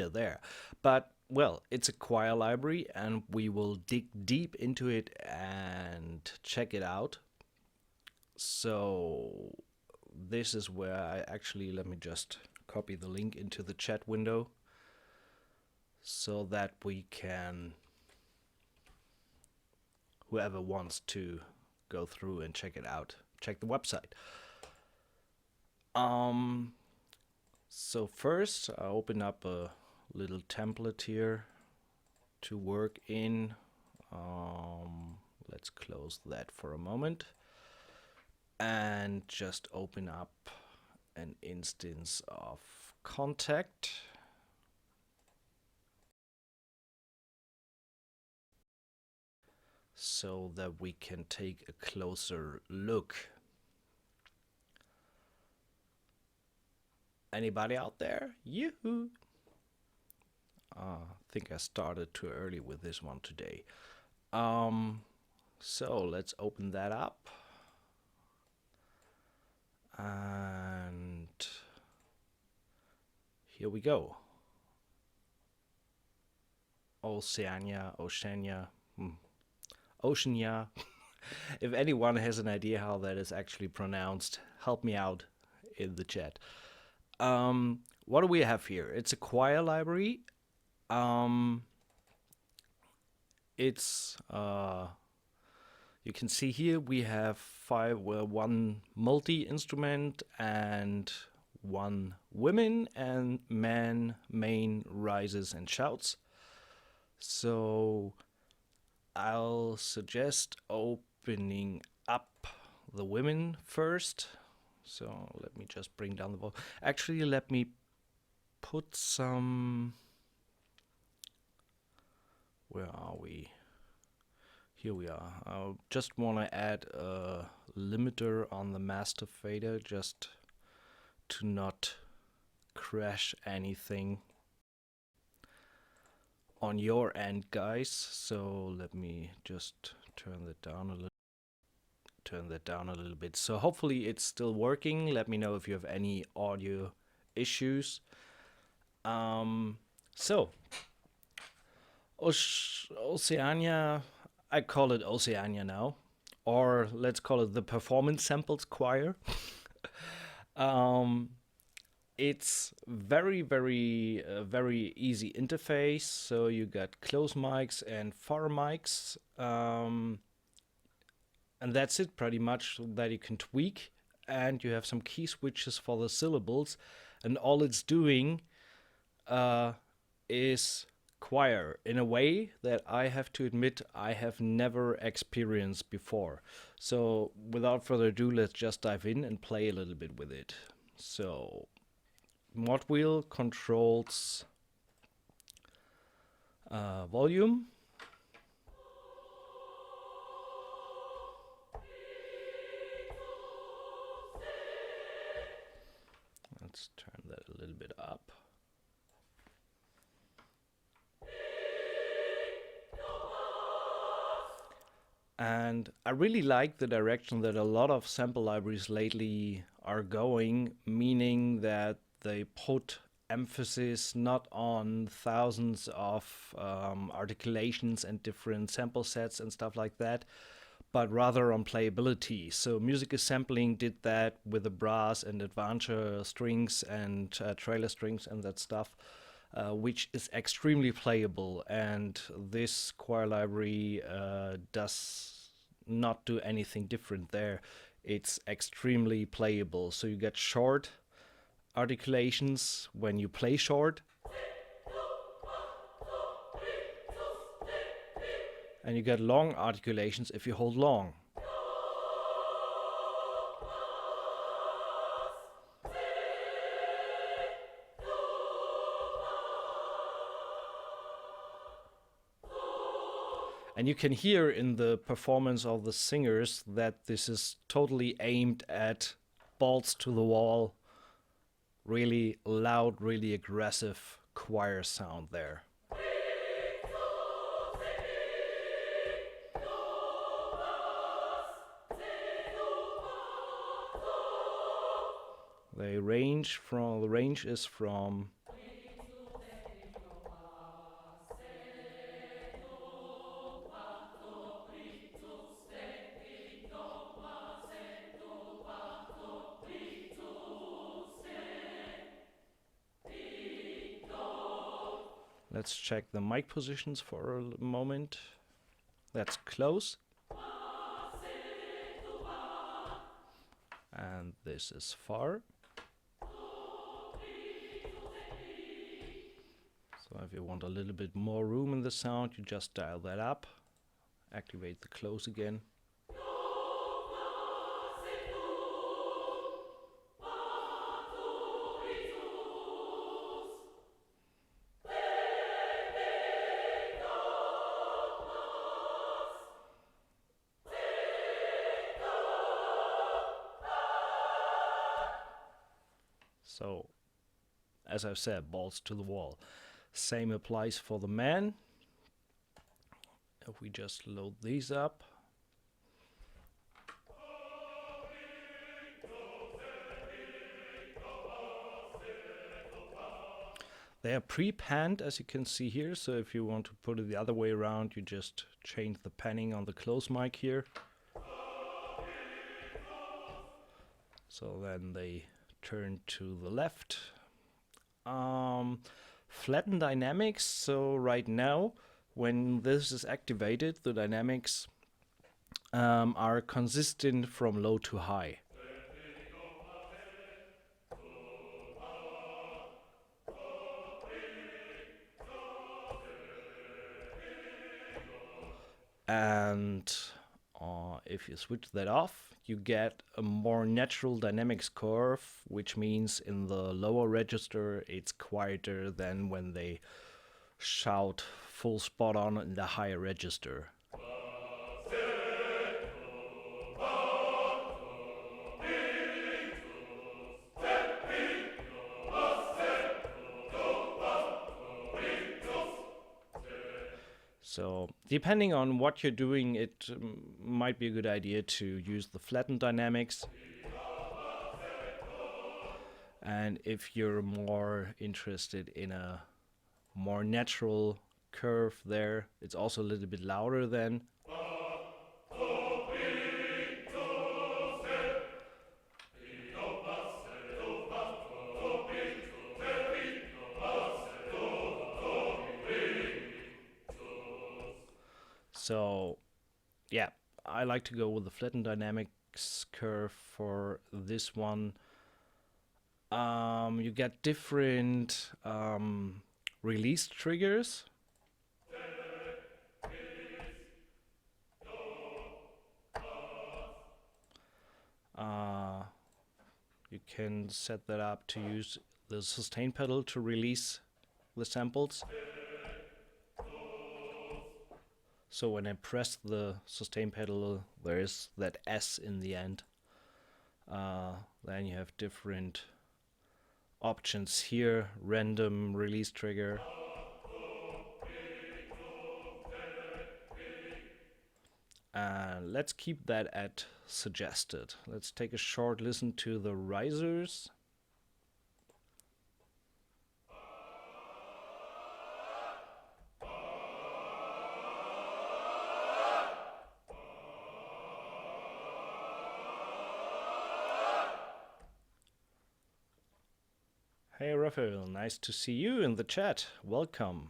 here there. But, well, it's a choir library, and we will dig deep into it and check it out. So this is where I actually, let me just copy the link into the chat window so that we can, whoever wants to go through and check it out, check the website. So first I open up a little template here to work in. Let's close that for a moment and just open up an instance of Contact. So that we can take a closer look. Anybody out there? Yoo-hoo! I think I started too early with this one today. So let's open that up. And here we go. Oceania. Oceania. If anyone has an idea how that is actually pronounced, help me out in the chat. What do we have here? It's a choir library. It's you can see here we have one multi-instrument and one women and man main rises and shouts. So I'll suggest opening up the women first. So let me just bring down the volume. Actually, let me put some... Where are we? Here we are. I just want to add a limiter on the master fader just to not crash anything on your end, guys. So let me just turn that down a little bit. So hopefully it's still working. Let me know if you have any audio issues. So Oceania, I call it Oceania now, or let's call it the Performance Samples Choir. It's very easy interface. So you got close mics and far mics, and that's it pretty much that you can tweak. And you have some key switches for the syllables, and all it's doing is choir in a way that I have to admit I have never experienced before. So without further ado, let's just dive in and play a little bit with it. So mod wheel controls volume. Let's turn that a little bit up. And I really like the direction that a lot of sample libraries lately are going, meaning that they put emphasis not on thousands of articulations and different sample sets and stuff like that, but rather on playability. So Music is Sampling did that with the brass and advancer strings and trailer strings and that stuff, which is extremely playable. And this choir library does not do anything different there. It's extremely playable. So you get short articulations when you play short, and you get long articulations if you hold long. And you can hear in the performance of the singers that this is totally aimed at balls to the wall, really loud, really aggressive choir sound there. The range is from Let's check the mic positions for a moment. That's close. And this is far. So if you want a little bit more room in the sound, you just dial that up. Activate the close again. So, as I've said, balls to the wall. Same applies for the man. If we just load these up. They are pre-panned, as you can see here, so if you want to put it the other way around, you just change the panning on the close mic here. So then they turn to the left. Flatten dynamics, so right now, when this is activated, the dynamics are consistent from low to high. And if you switch that off, you get a more natural dynamics curve, which means in the lower register it's quieter than when they shout full spot on in the higher register. So depending on what you're doing, it might be a good idea to use the flattened dynamics. And if you're more interested in a more natural curve there, it's also a little bit louder then. So, yeah, I like to go with the flattened dynamics curve for this one. You get different release triggers. You can set that up to use the sustain pedal to release the samples. So when I press the sustain pedal, there is that S in the end. Then you have different options here, random release trigger. And let's keep that at suggested. Let's take a short listen to the risers. Hey Raphael, nice to see you in the chat. Welcome.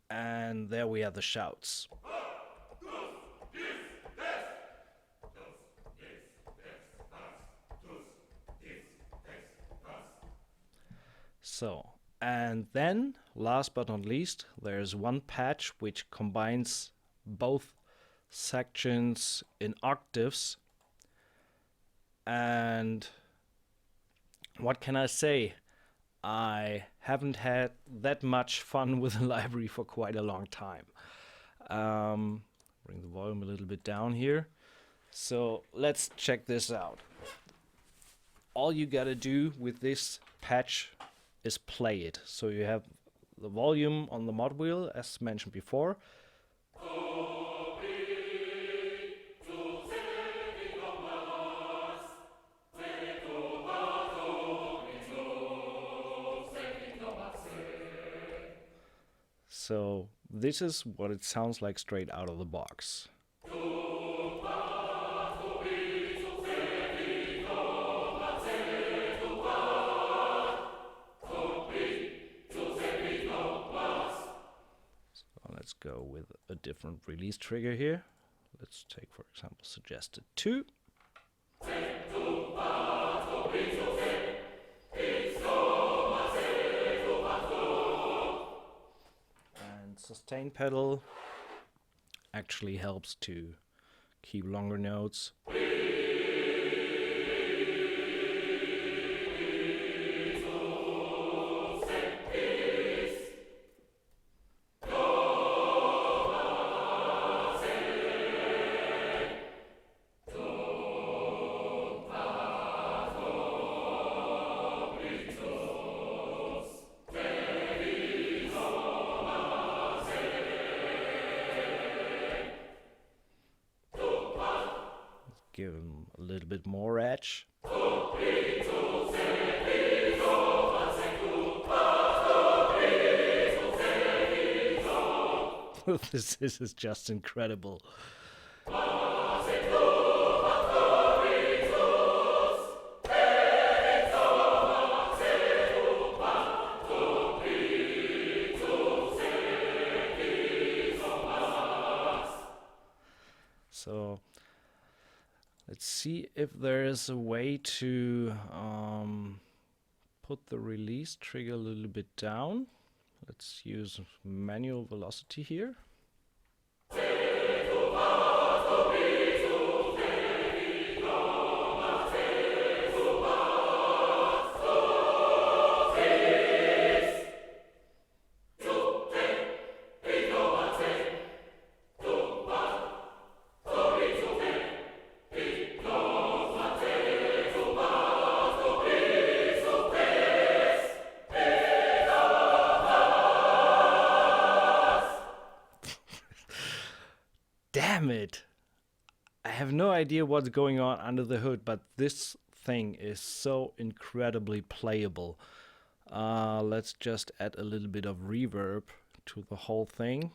And there we have the shouts. So, and then, last but not least, there's one patch which combines both sections in octaves. And what can I say? I haven't had that much fun with the library for quite a long time. Bring the volume a little bit down here. So let's check this out. All you gotta do with this patch is play it. So you have the volume on the mod wheel, as mentioned before. So this is what it sounds like straight out of the box. go with a different release trigger here. Let's take, for example, suggested 2. And sustain pedal actually helps to keep longer notes. Give them a little bit more edge. This is just incredible. So let's see if there is a way to put the release trigger a little bit down. Let's use manual velocity here. Damn it! I have no idea what's going on under the hood, but this thing is so incredibly playable. Let's just add a little bit of reverb to the whole thing.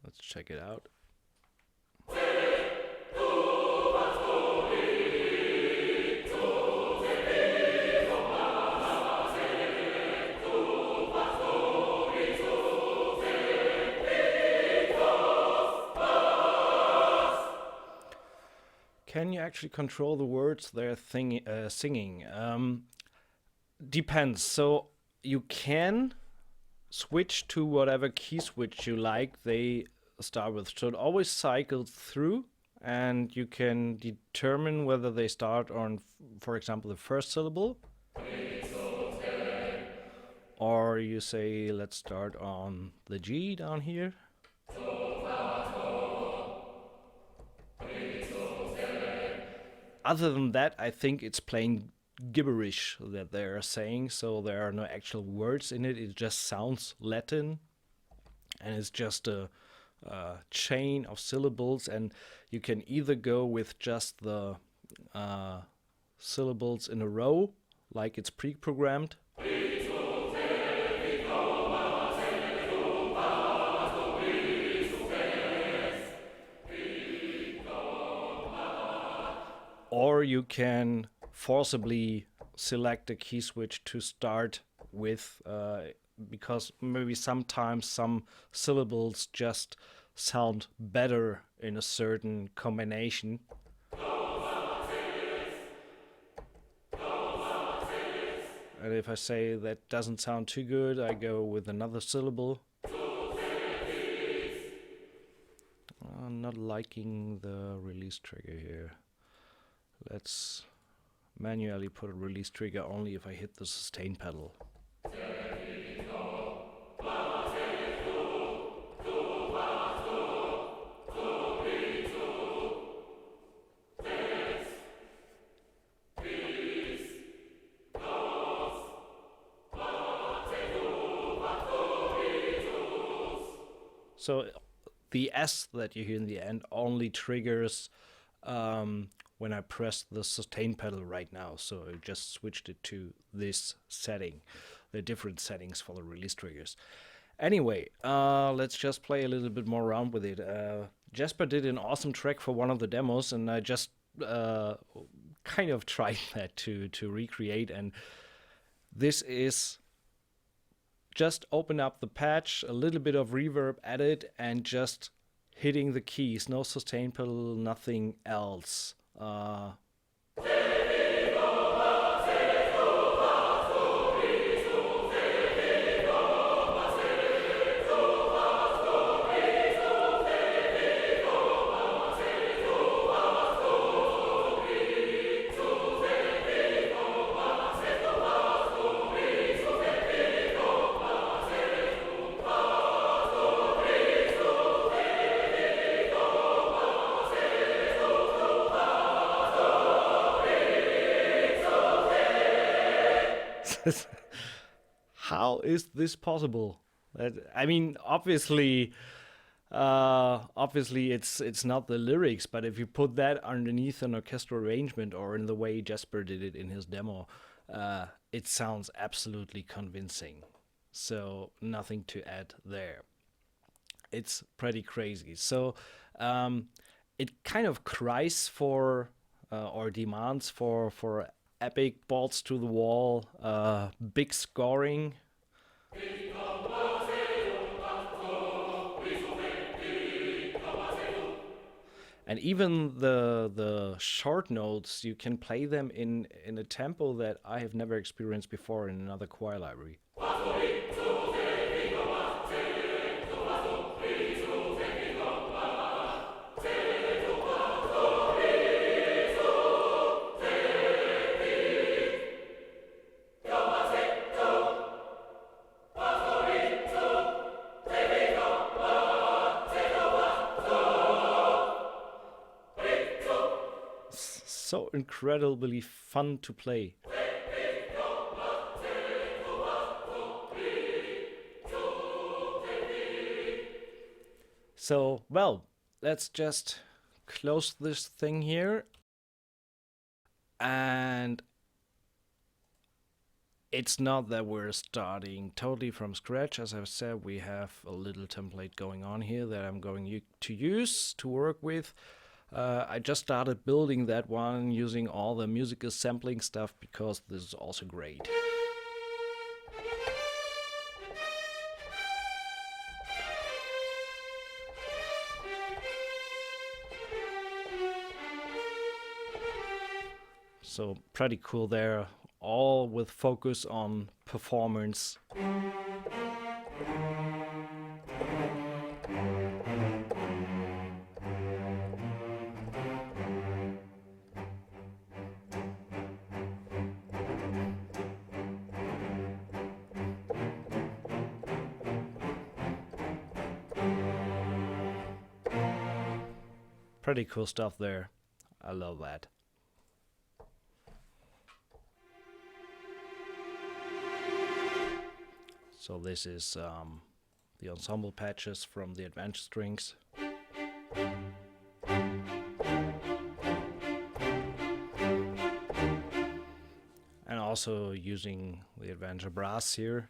Let's check it out. Can you actually control the words they're singing? Depends. So you can switch to whatever key switch you like they start with. So it always cycles through, and you can determine whether they start on, for example, the first syllable. Or you say, let's start on the G down here. Other than that, I think it's plain gibberish that they're saying, so there are no actual words in it. It just sounds Latin, and it's just a chain of syllables, and you can either go with just the syllables in a row, like it's pre-programmed, or you can forcibly select a key switch to start with, because maybe sometimes some syllables just sound better in a certain combination. And if I say that doesn't sound too good, I go with another syllable. I'm not liking the release trigger here. Let's manually put a release trigger only if I hit the sustain pedal. So the S that you hear in the end only triggers when I press the sustain pedal right now. So I just switched it to this setting. There are different settings for the release triggers. Anyway, let's just play a little bit more around with it. Jasper did an awesome track for one of the demos, and I just kind of tried that to recreate, and this is just open up the patch, a little bit of reverb added, and just hitting the keys. No sustain pedal, nothing else. How is this possible? I mean, obviously, it's not the lyrics, but if you put that underneath an orchestral arrangement or in the way Jesper did it in his demo, it sounds absolutely convincing. So nothing to add there. It's pretty crazy. So it kind of cries for or demands for epic balls to the wall, big scoring. And even the short notes, you can play them in a tempo that I have never experienced before in another choir library. So incredibly fun to play. So, well, let's just close this thing here. And it's not that we're starting totally from scratch. As I've said, we have a little template going on here that I'm going to use to work with. I just started building that one using all the musical sampling stuff because this is also great. So pretty cool there, all with focus on performance. Pretty cool stuff there. I love that. So this is the ensemble patches from the advanced strings. And also using the advanced brass here.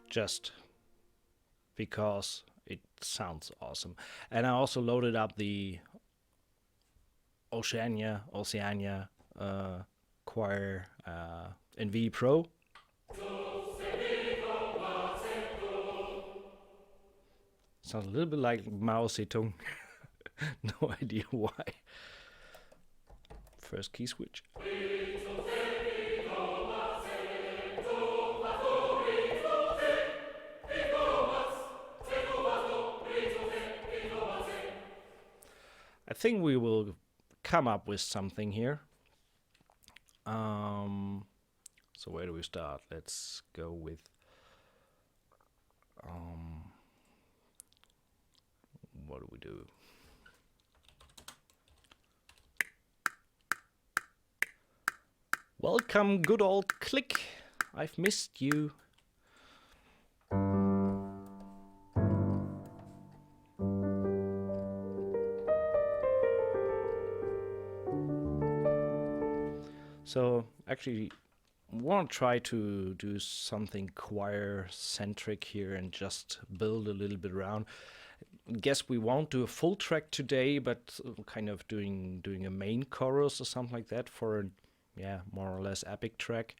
Just because it sounds awesome. And I also loaded up the Oceania choir in V Pro. Sounds a little bit like Mao Zedong. No idea why. First key switch. I think we will come up with something here. So where do we start? Let's go with what do we do? Welcome, good old Click. I've missed you. So actually want to try to do something choir-centric here and just build a little bit around. Guess we won't do a full track today, but kind of doing a main chorus or something like that for a, more or less epic track.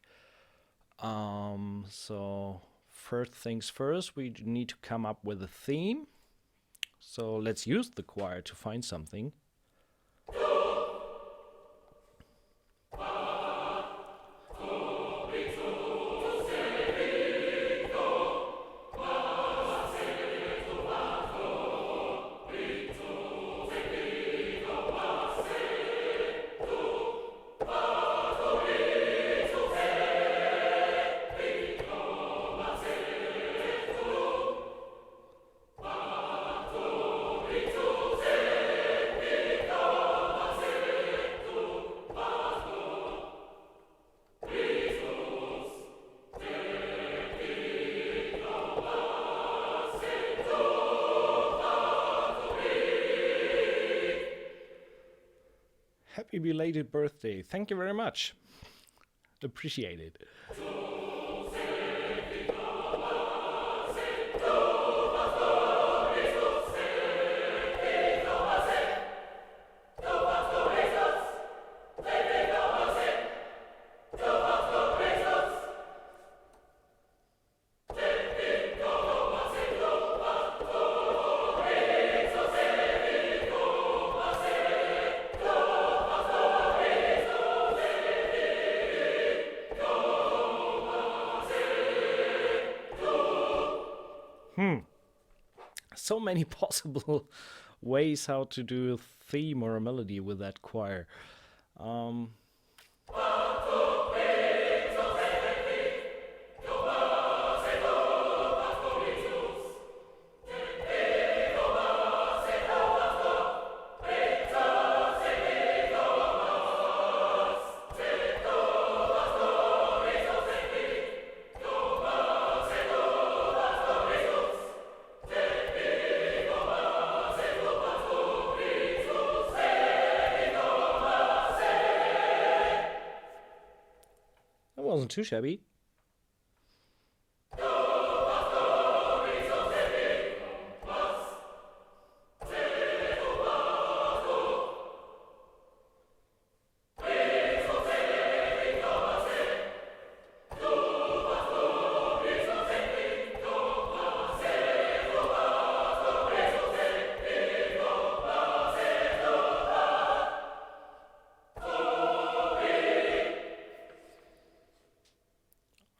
So first things first, we need to come up with a theme. So let's use the choir to find something. Happy belated birthday. Thank you very much. Appreciate it. So many possible ways how to do a theme or a melody with that choir. Wasn't too shabby.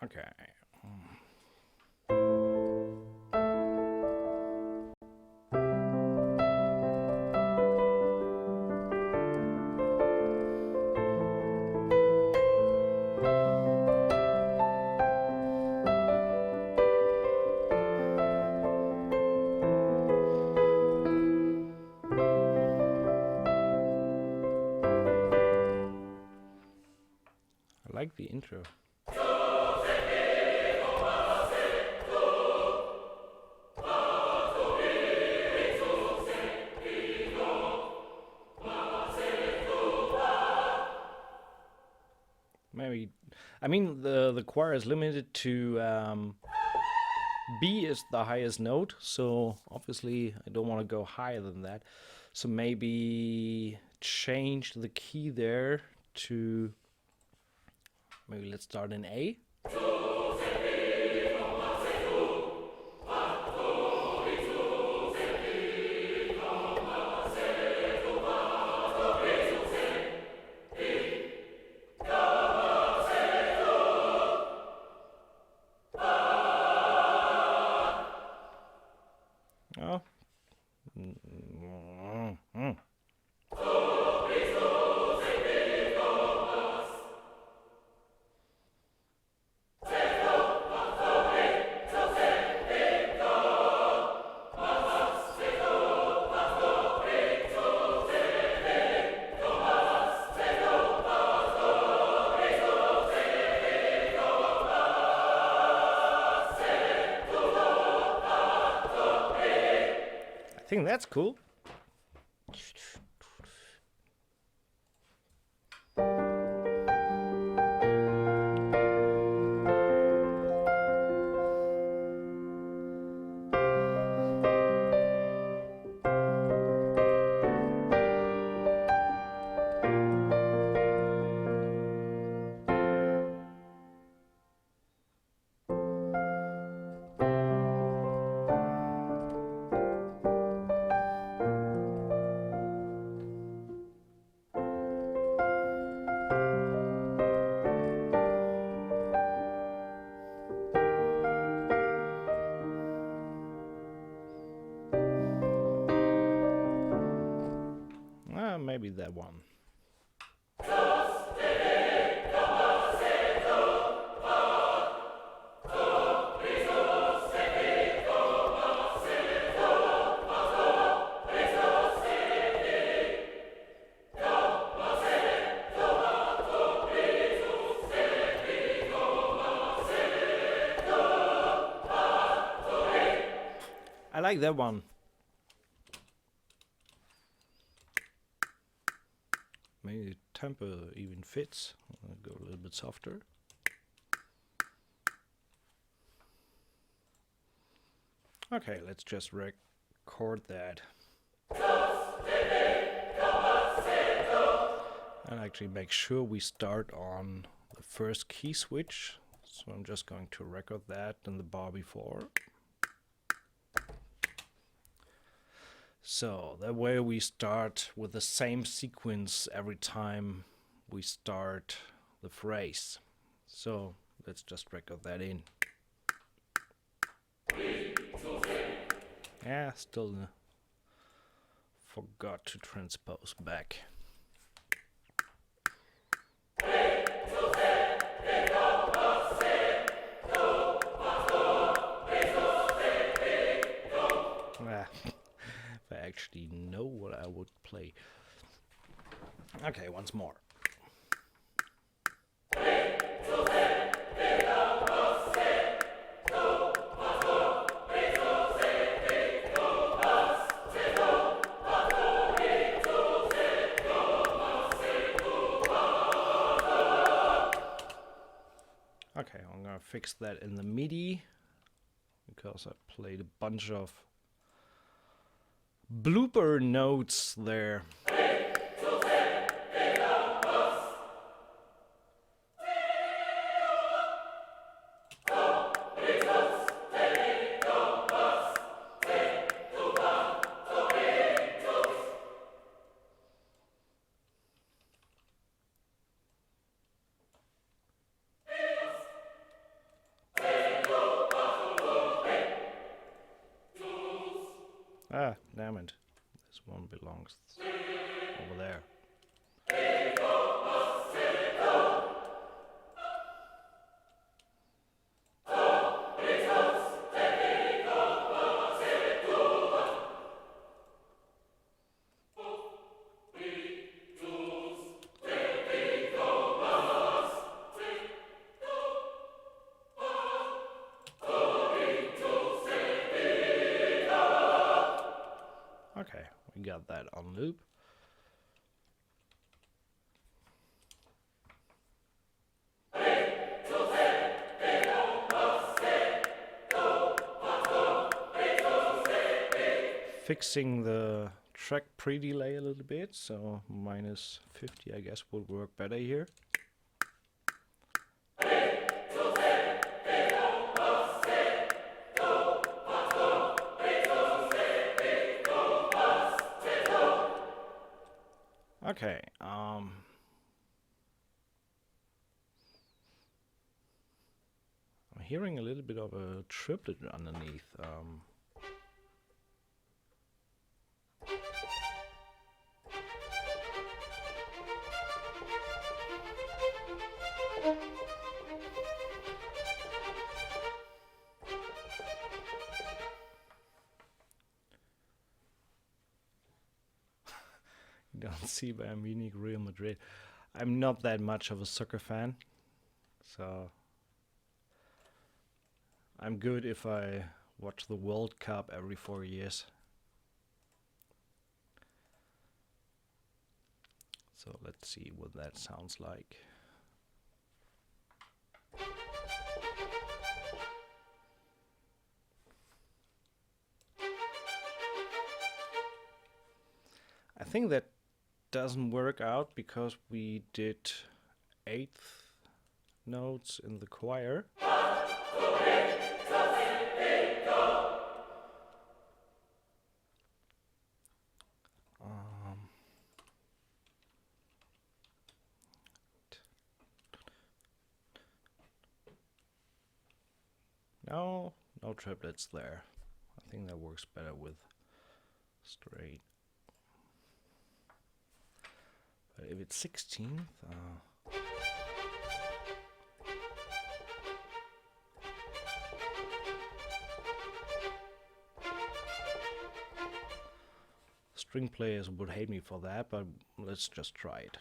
Okay. I like the intro. Maybe, I mean, the choir is limited to B is the highest note, so obviously I don't want to go higher than that. So maybe change the key there to, maybe let's start in A. Oh. I think that's cool. that one. I like that one. Maybe the tempo even fits. I'll go a little bit softer. Okay, let's just record that. And actually make sure we start on the first key switch. So I'm just going to record that in the bar before. So that way we start with the same sequence every time we start the phrase. So let's just record that in. Yeah, still forgot to transpose back. If I actually know what I would play. Okay, once more. Okay, I'm gonna fix that in the MIDI because I played a bunch of blooper notes there. Ah, damn it. This one belongs over there. Okay, we got that on loop. Fixing the track pre-delay a little bit, so minus 50 I guess would work better here. Okay, I'm hearing a little bit of a triplet underneath. You don't see Bayern Munich, Real Madrid. I'm not that much of a soccer fan, so I'm good if I watch the World Cup every 4 years. So let's see what that sounds like. I think that doesn't work out because we did 8th notes in the choir. No triplets there. I think that works better with straight. But if it's 16th, string players would hate me for that, but let's just try it.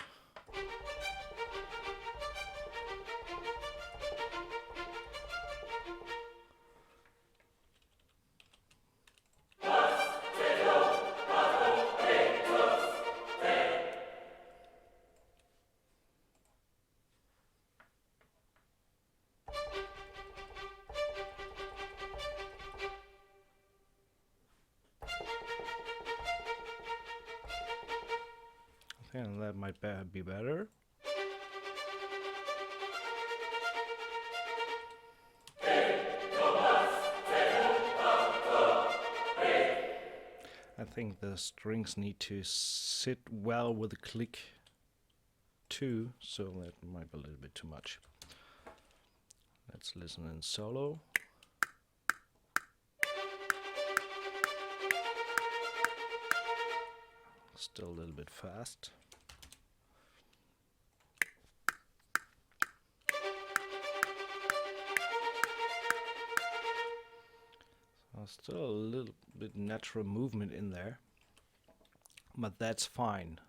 And that might be better. I think the strings need to sit well with the click too, so that might be a little bit too much. Let's listen in solo. Still a little bit fast. So still a little bit natural movement in there, but that's fine.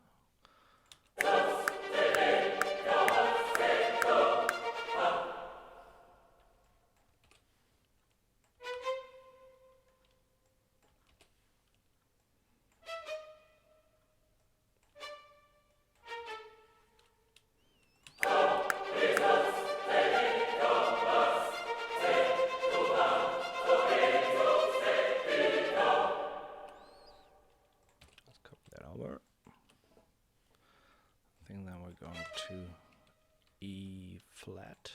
E flat.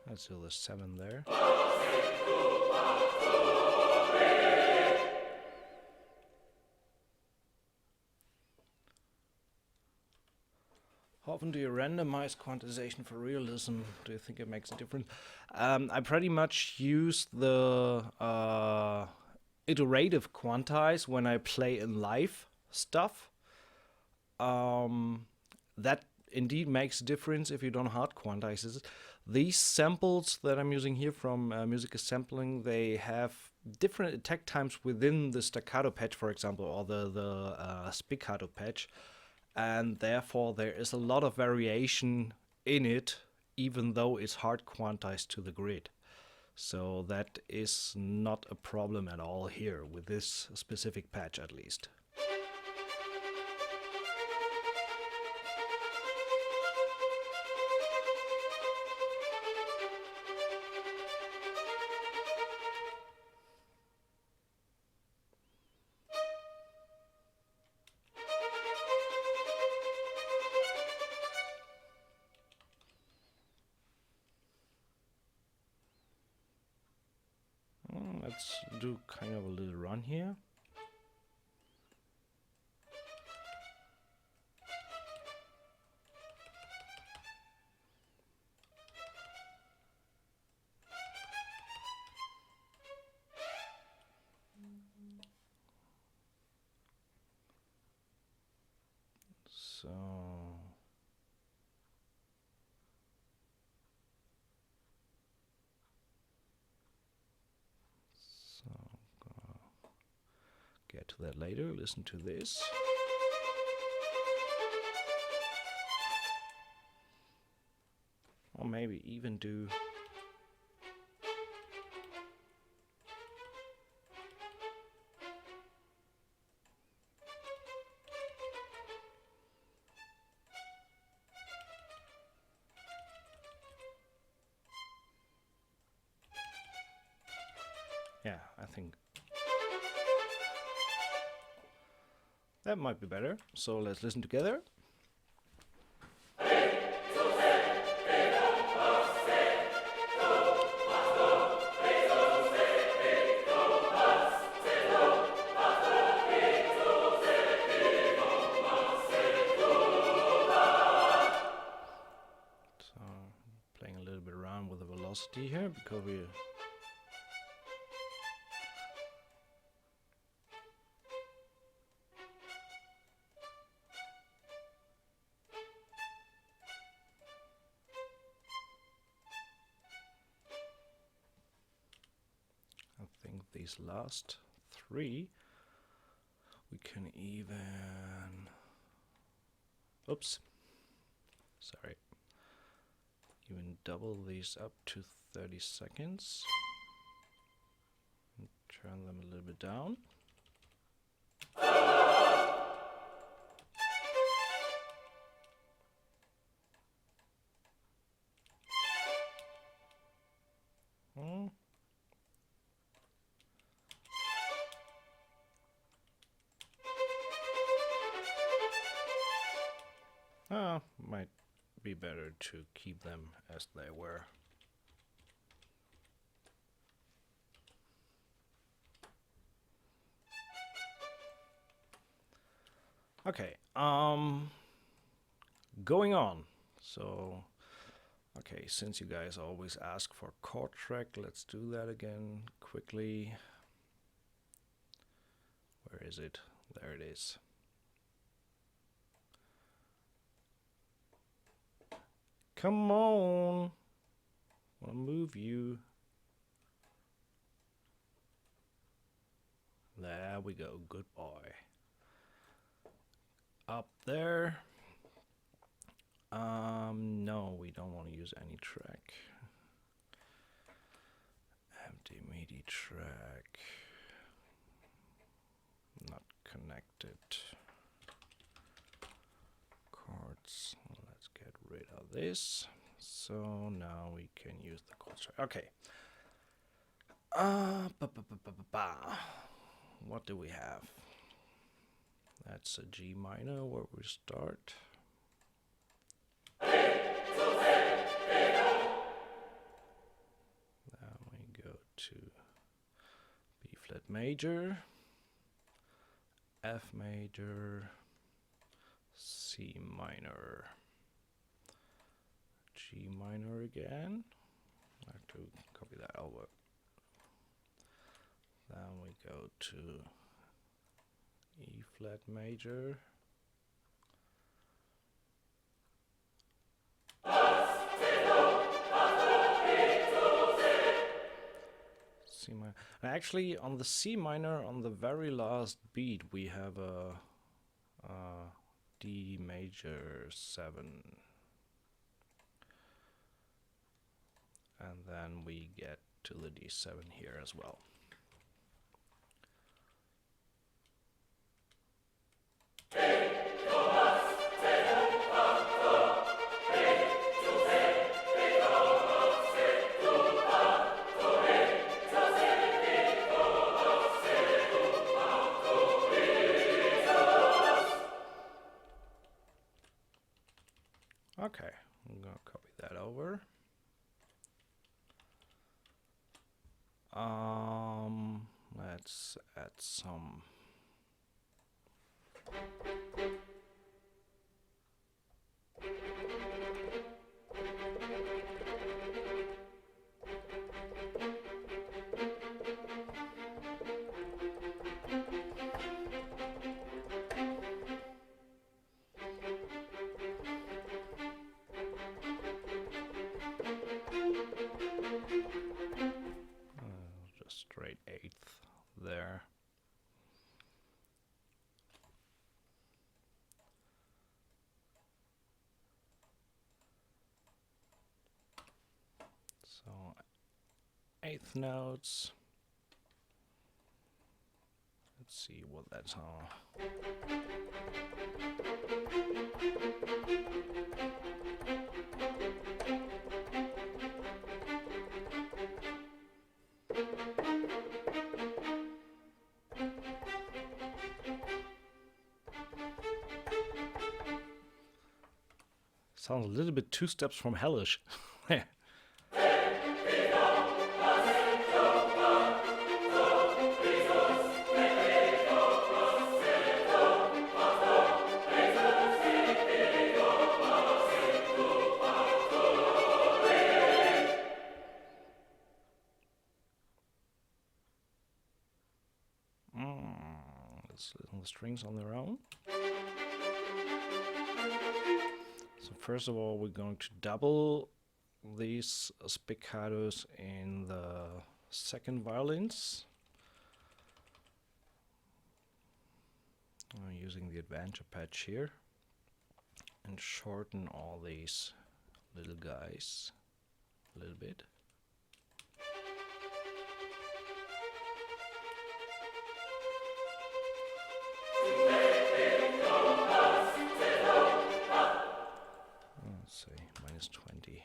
Let's do the 7 there. How often do you randomize quantization for realism? Do you think it makes a difference? I pretty much use the iterative quantize when I play in live stuff. That indeed makes a difference if you don't hard quantize it. These samples that I'm using here from Music is Sampling, they have different attack times within the staccato patch, for example, or the spiccato patch. And therefore there is a lot of variation in it, even though it's hard quantized to the grid. So that is not a problem at all here, with this specific patch at least. Let's do kind of a little run here. So get to that later. Listen to this. Or maybe even do yeah, I think that might be better. So let's listen together. little bit around with the velocity here because we. I think these last three we can even. Oops. Sorry. Even double these up to 30 seconds. And turn them a little bit down. Might be better to keep them as they were. Okay, going on. So, okay, since you guys always ask for chord track, let's do that again quickly. Where is it? There it is. Come on. I'll move you. There we go. Good boy. Up there. No, we don't want to use any track. Empty MIDI track. Not connected. Chords. Let's get rid of this. So now we can use the chord track. Okay. What do we have? That's a G minor where we start. Then we go to B flat major, F major, C minor, G minor again. I have to copy that over. Then we go to E flat major, C minor. Actually, on the C minor, on the very last beat, we have a D major 7, and then we get to the D7 here as well. Okay, I'm gonna copy that over. Let's add some. Just straight eighth there. So eighth notes. Let's see what that's on. Sounds a little bit two steps from hellish. Let's listen the strings on their own. So first of all, we're going to double these spiccatos in the second violins. I'm using the advantage patch here and shorten all these little guys a little bit. Let's say -20.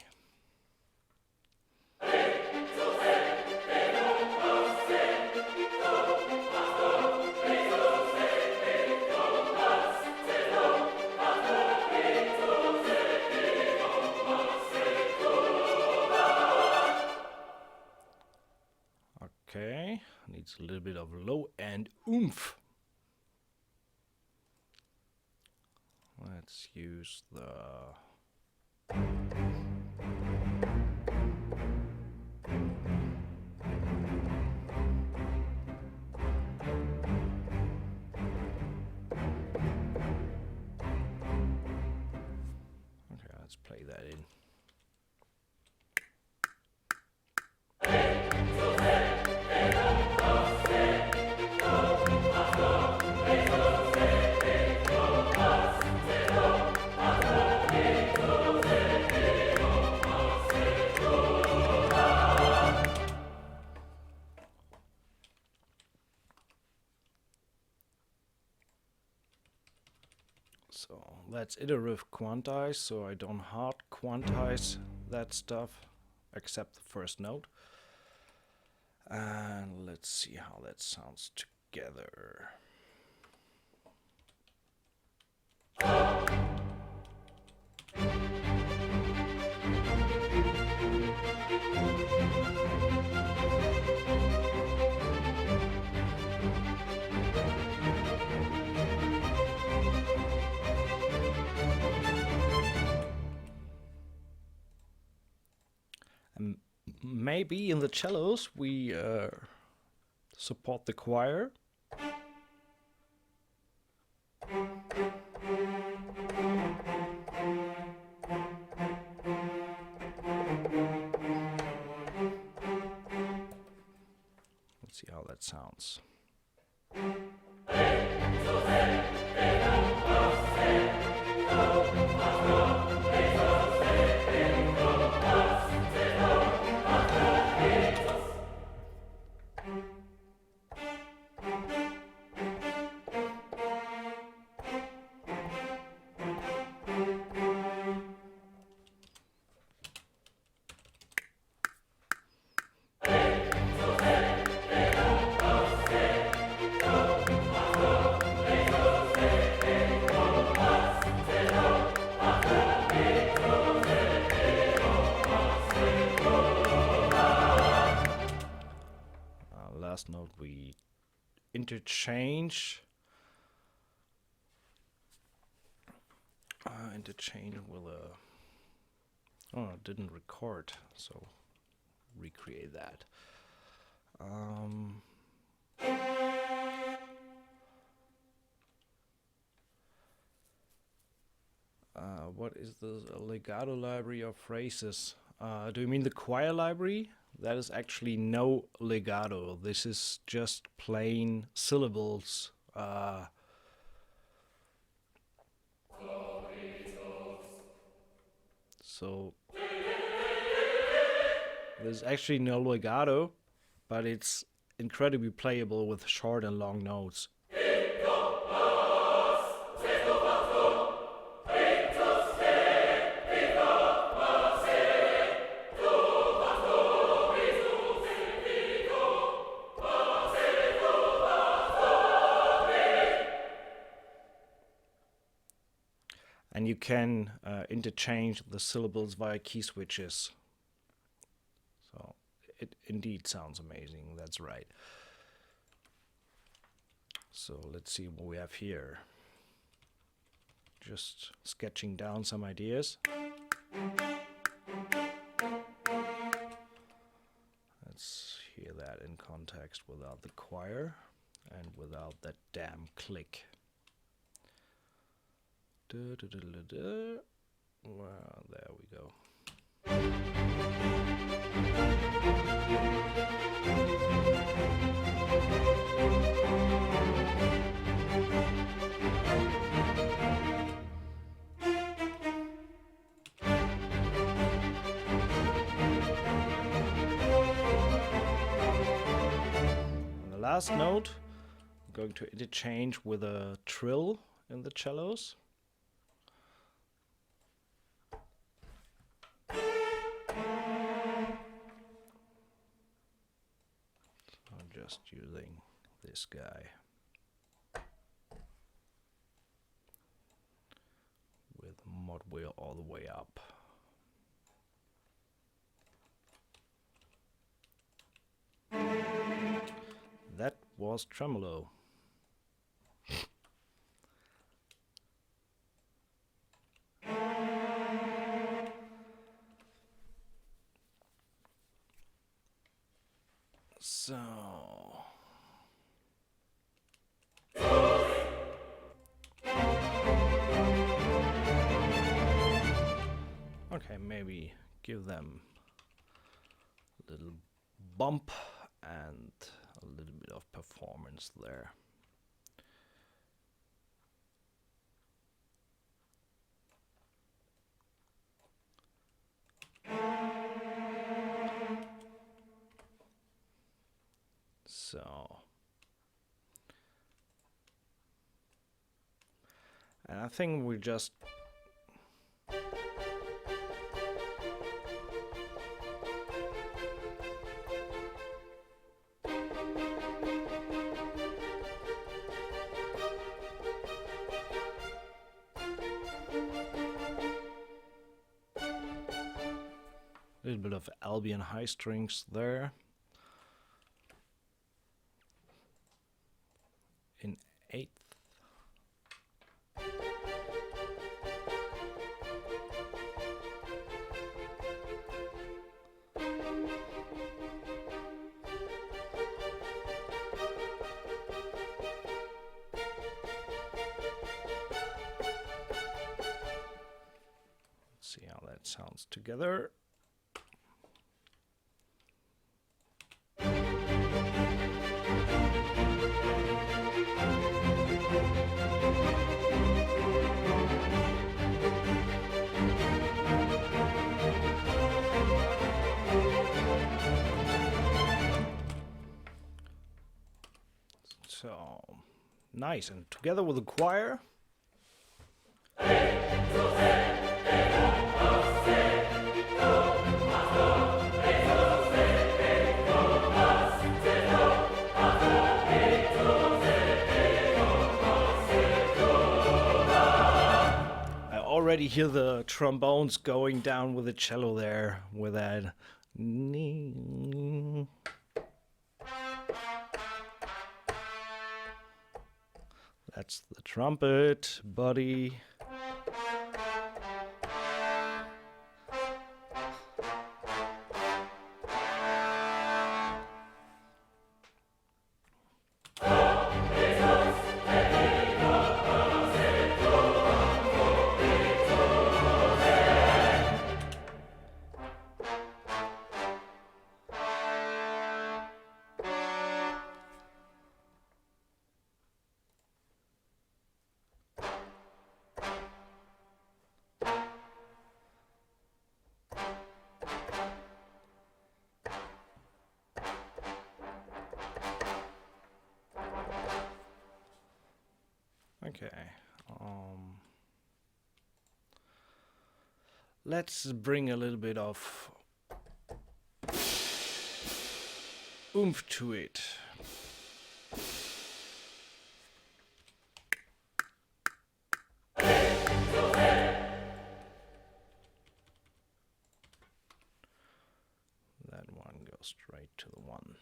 Okay, needs a little bit of low end oomph. Let's use the let's play that in. So let's iterative quantize, so I don't hard quantize that stuff except the first note. And let's see how that sounds together. Maybe in the cellos we support the choir. Let's see how that sounds. Last note we interchange with a it didn't record, so recreate that. What is the legato library of phrases? Do you mean the choir library? That is actually no legato. This is just plain syllables. So there's actually no legato, but it's incredibly playable with short and long notes. And you can interchange the syllables via key switches. So it indeed sounds amazing, that's right. So let's see what we have here. Just sketching down some ideas. Let's hear that in context without the choir. and without that damn click. Well, there we go. And the last note, I'm going to interchange with a trill in the cellos. I'm just using this guy with mod wheel all the way up. That was tremolo. So okay, maybe give them a little bump and a little bit of performance there. So, and I think we just a little bit of Albion high strings there. In eighth. Let's see how that sounds together. So nice, and together with the choir. I already hear the trombones going down with the cello there with that. That's the trumpet, buddy. Okay. Let's bring a little bit of oomph to it. That one goes straight to the one.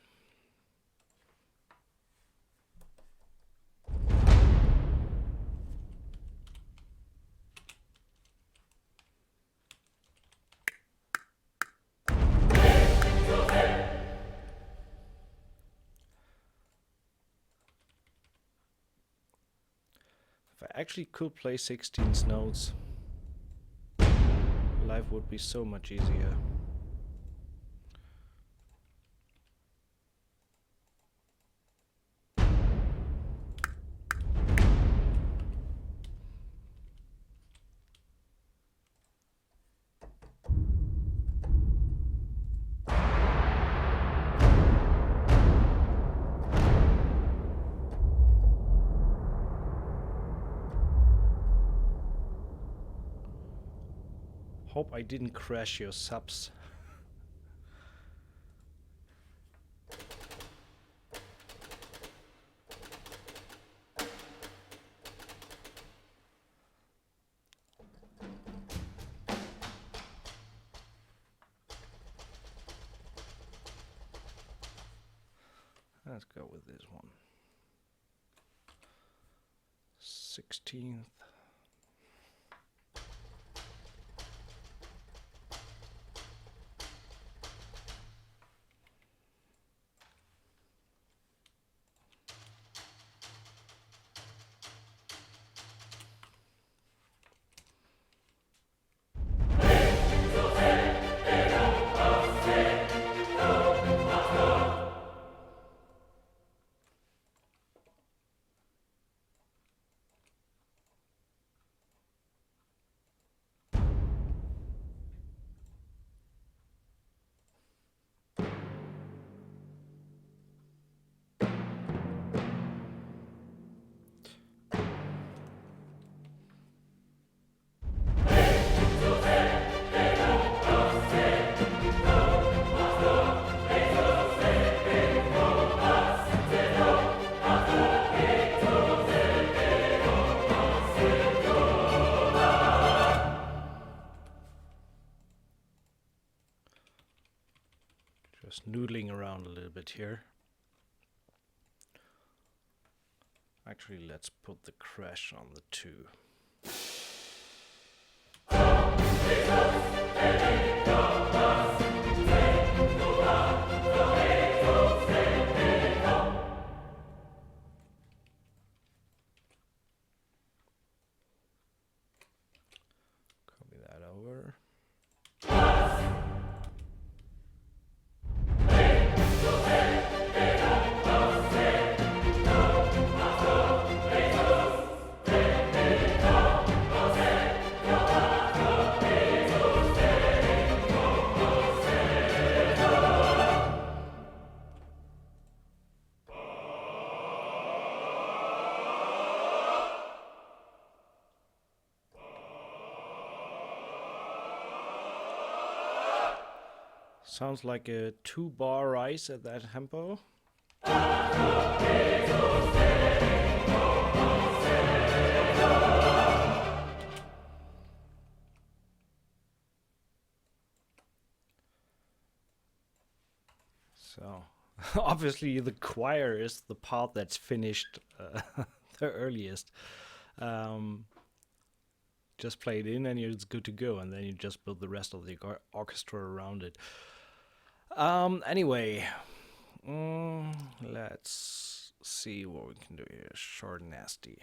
actually could play 16th notes. Life would be so much easier. Hope I didn't crash your subs. Let's go with this one. 16th. Just noodling around a little bit here. Actually, let's put the crash on the 2. Copy that over. Sounds like a 2-bar rise at that tempo. So, obviously the choir is the part that's finished the earliest. Just play it in and it's good to go, and then you just build the rest of the orchestra around it. Anyway, let's see what we can do here. Short and nasty.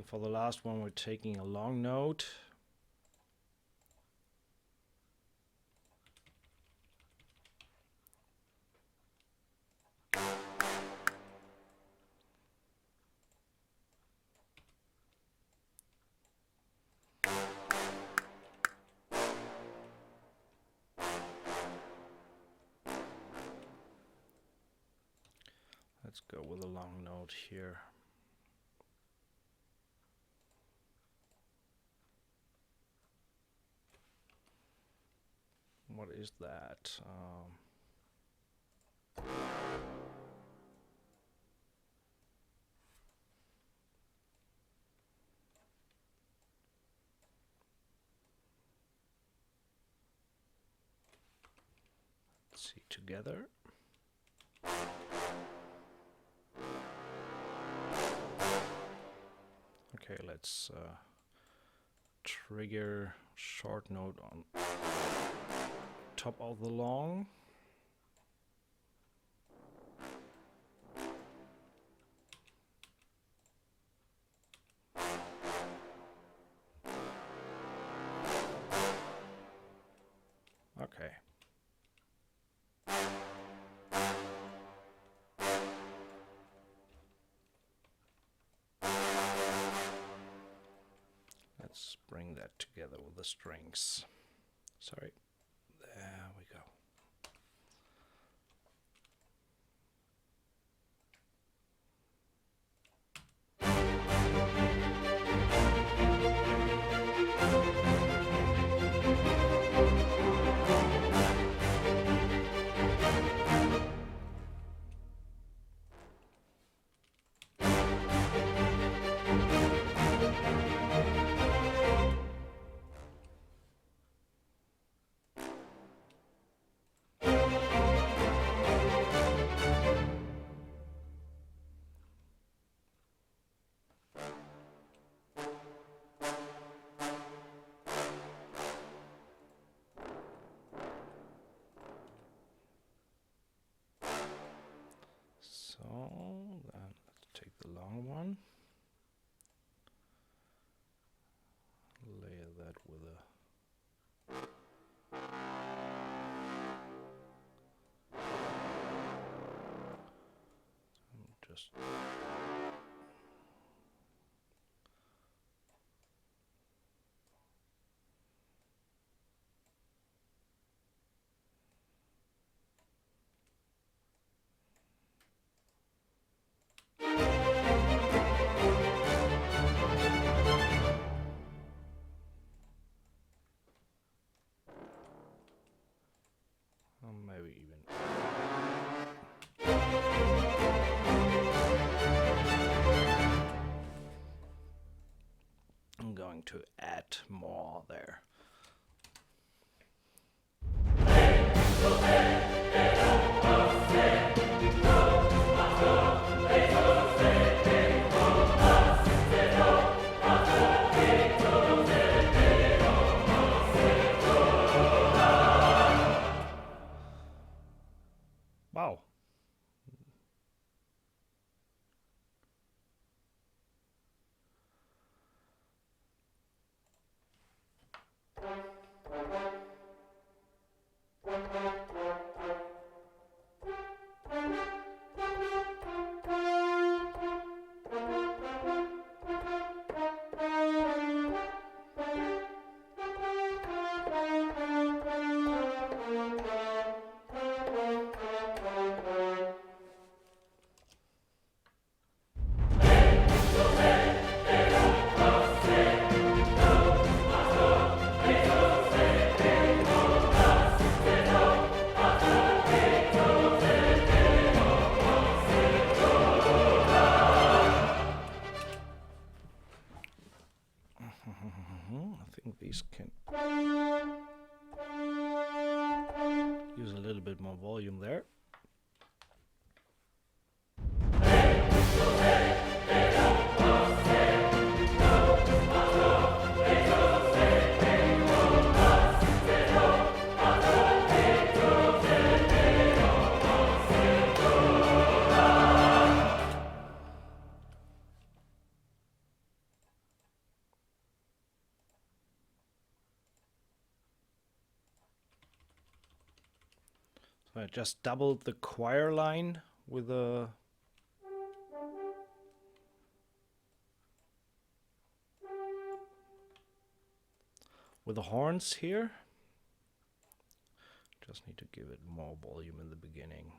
For the last one, we're taking a long note. Let's go with a long note here. What is that? C together. Okay, let's trigger short note on top of the long. Okay. Let's bring that together with the strings. Sorry. There we go. So then let's take the long one, layer that with a just maybe even. I'm going to add more there. Wow. I think these can use a little bit more volume there. So I just doubled the choir line with the horns here. Just need to give it more volume in the beginning.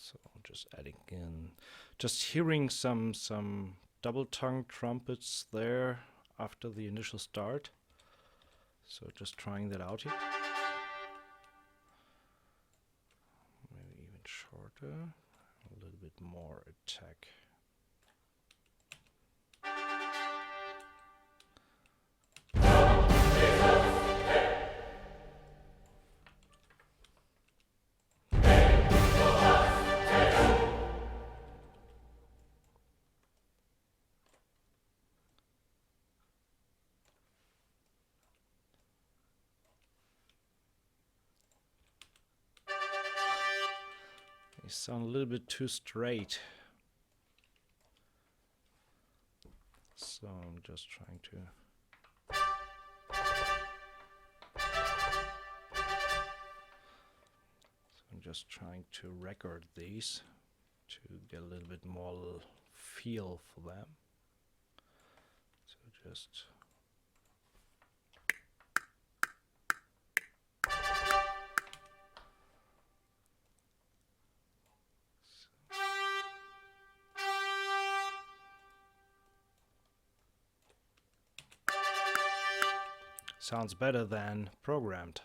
So just adding in, just hearing some double tongue trumpets there after the initial start. So just trying that out here. Maybe even shorter, a little bit more attack. They sound a little bit too straight. So I'm just trying to... I'm just trying to record these to get a little bit more feel for them. So just... Sounds better than programmed.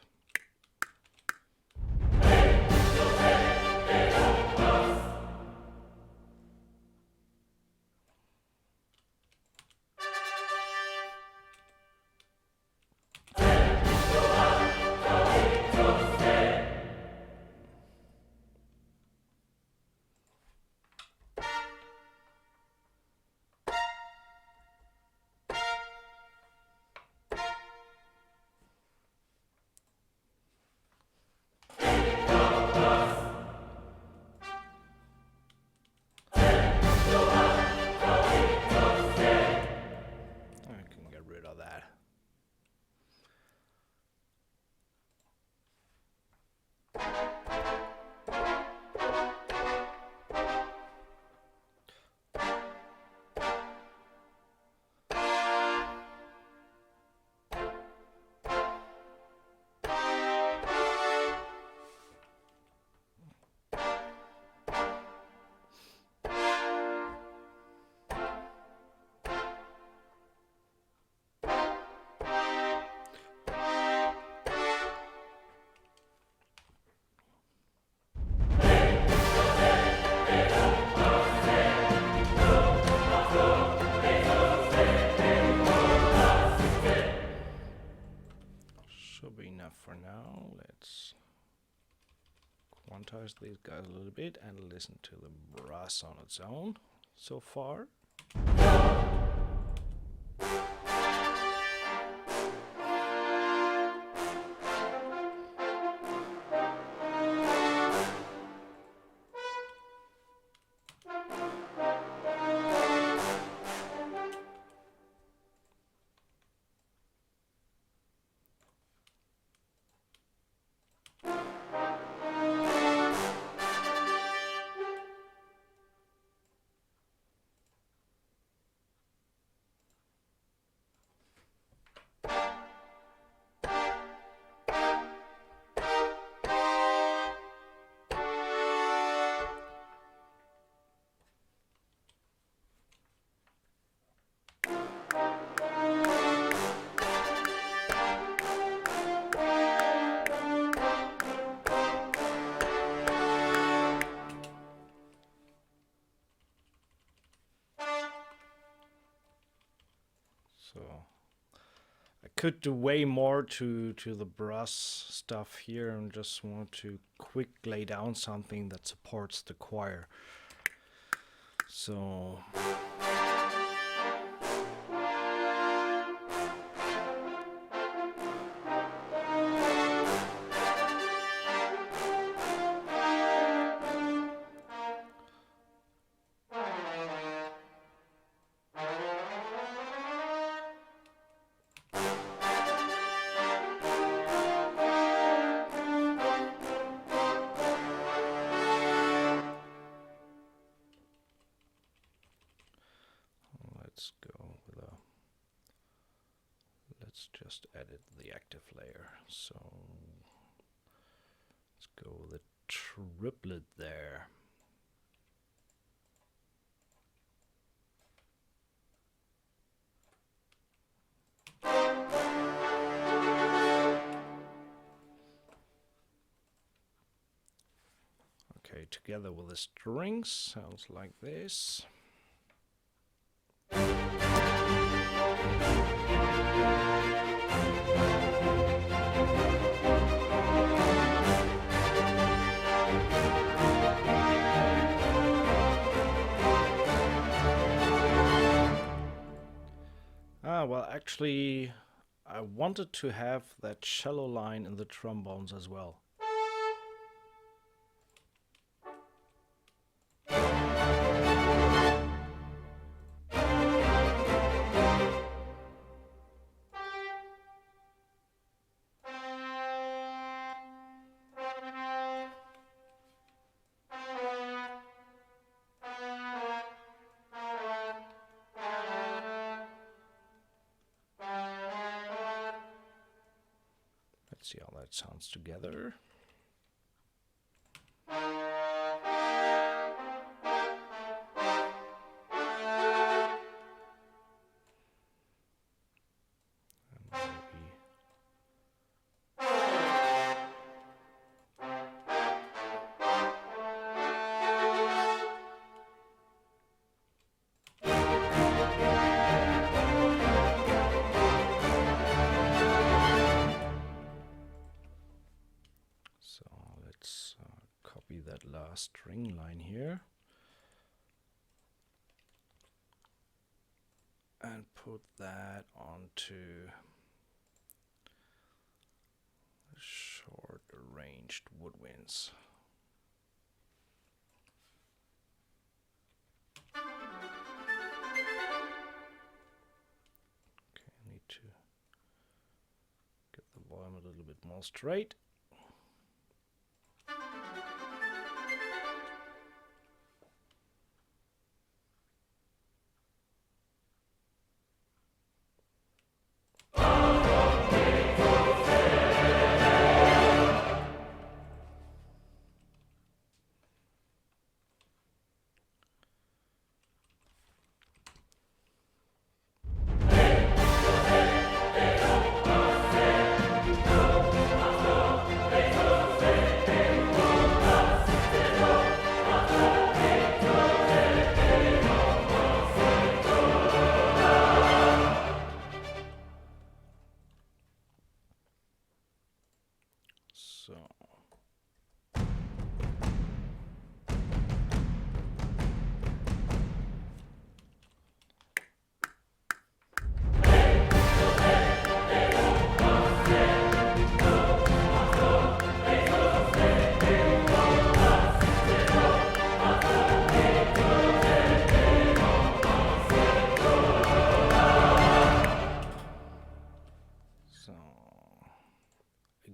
Should be enough for now. Let's quantize these guys a little bit and listen to the brass on its own so far. So I could do way more to the brass stuff here and just want to quick lay down something that supports the choir. So let's go with a, let's just edit the active layer. So let's go with a triplet there. together with the strings. Sounds like this. Well, actually, I wanted to have that shallow line in the trombones as well. Let's see how that sounds together. Copy that last string line here and put that onto the short arranged woodwinds. Okay, I need to get the volume a little bit more straight.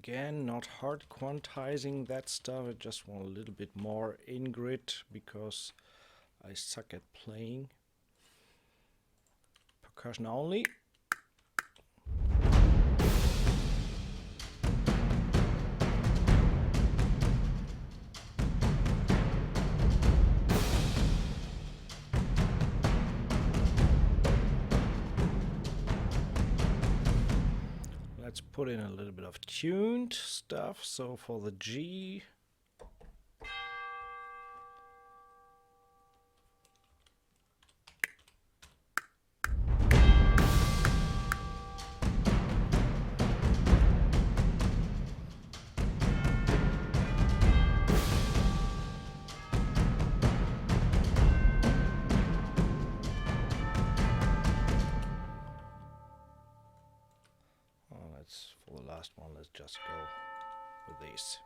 Again, not hard quantizing that stuff. I just want a little bit more in grid because I suck at playing. Percussion only. Let's put in a little bit of tuned stuff. So for the G, for the last one, let's just go with these.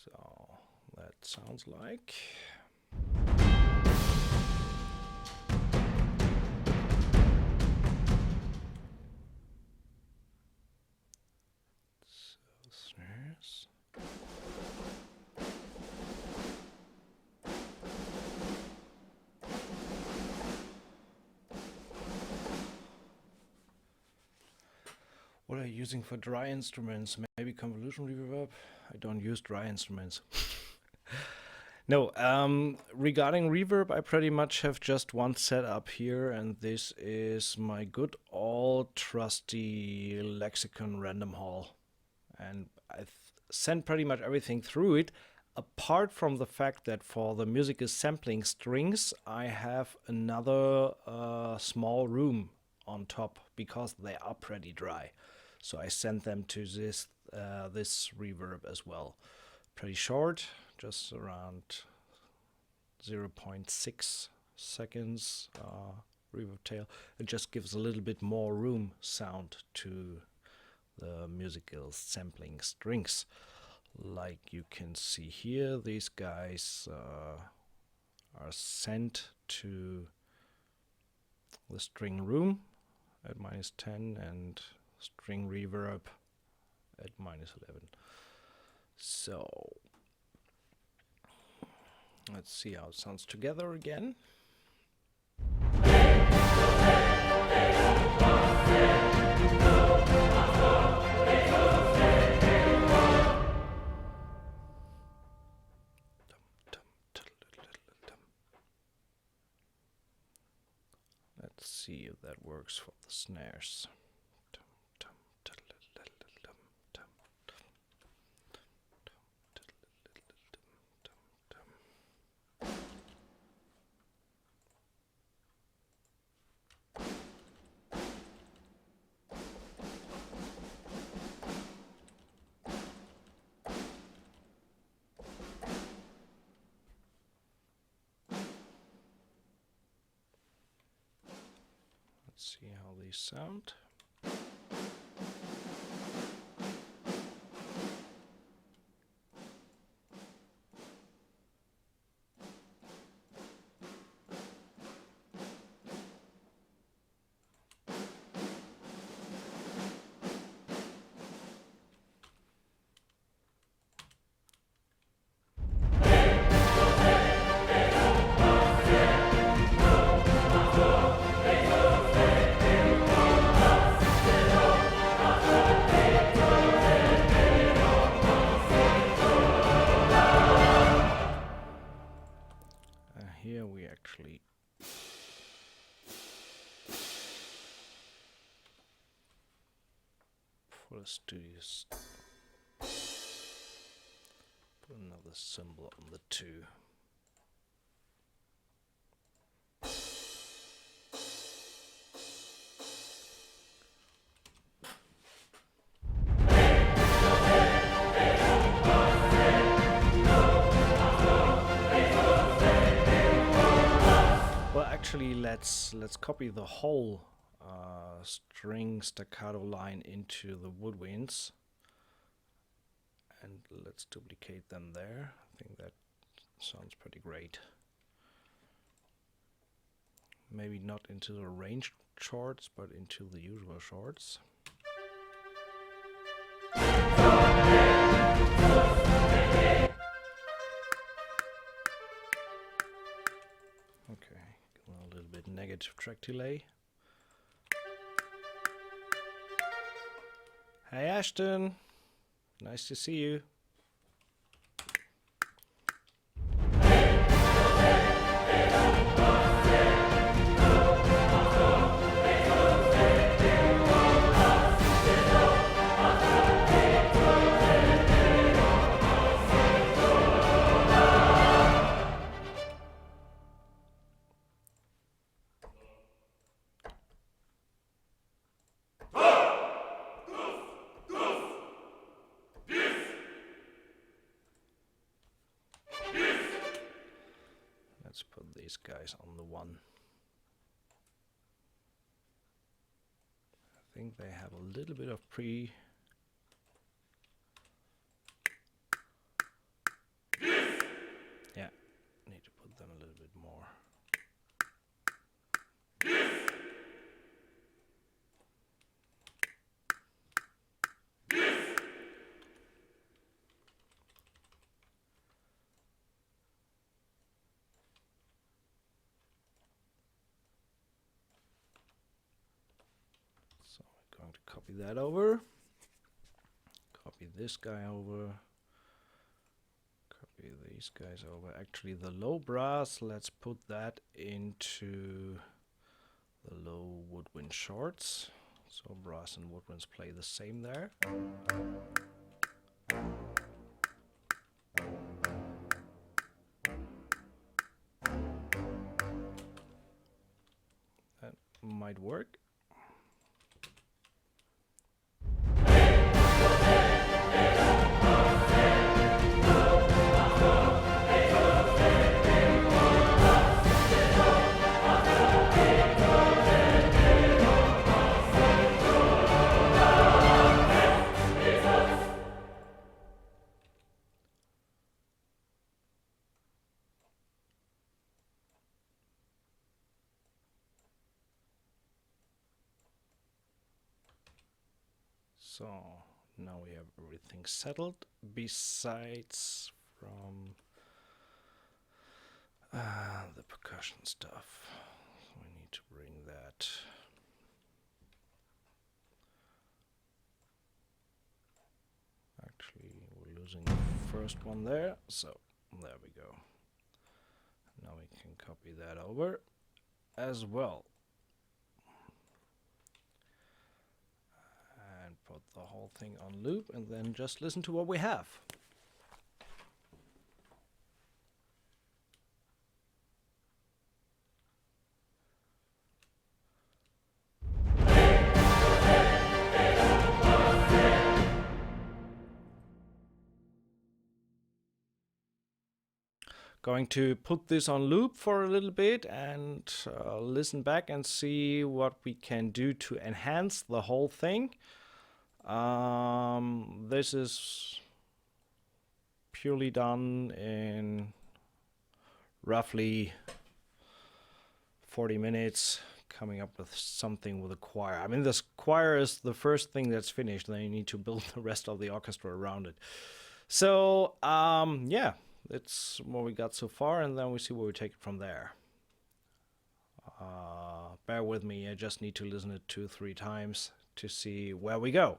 So that sounds like. So snares. What are you using for dry instruments? Maybe convolution reverb? I don't use dry instruments. No, regarding reverb, I pretty much have just one setup here, and this is my good old trusty Lexicon Random Hall. And I've sent pretty much everything through it, apart from the fact that for the music is sampling strings, I have another small room on top because they are pretty dry. So I sent them to this reverb as well. Pretty short, just around 0.6 seconds reverb tail. It just gives a little bit more room sound to the musical sampling strings. Like you can see here, these guys are sent to the string room at -10 and string reverb at -11. So let's see how it sounds together again. Let's see if that works for the snares. Let's see how these sound. Here we actually for the studios put another symbol on the 2. Actually, let's copy the whole string staccato line into the woodwinds, and let's duplicate them there. I think that sounds pretty great. Maybe not into the arranged charts, but into the usual charts. Okay. A little bit negative track delay. Hey Ashton, nice to see you. Let's put these guys on the 1. I think they have a little bit of pre. Yeah, need to put them a little bit more. So we're going to copy that over. Copy this guy over. Copy these guys over. Actually, the low brass, let's put that into the low woodwind shorts. So brass and woodwinds play the same there. might work. So now we have everything settled besides from the percussion stuff. So we need to bring that. Actually, we're losing the first one there, so there we go. Now we can copy that over as well. And put the whole thing on loop and then just listen to what we have. Going to put this on loop for a little bit and listen back and see what we can do to enhance the whole thing. This is purely done in roughly 40 minutes, coming up with something with a choir. I mean, this choir is the first thing that's finished, then you need to build the rest of the orchestra around it. So, yeah. That's what we got so far, and then we see where we take it from there. Bear with me, I just need to listen to it 2-3 times to see where we go.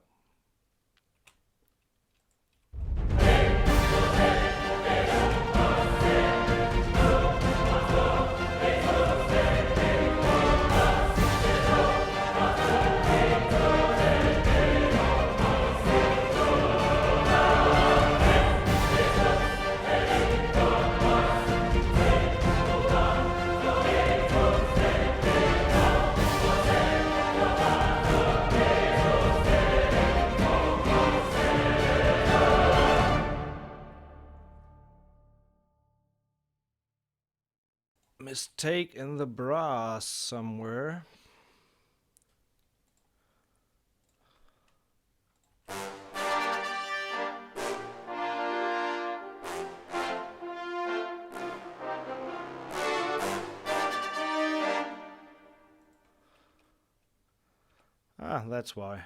Mistake in the brass somewhere. Ah, that's why.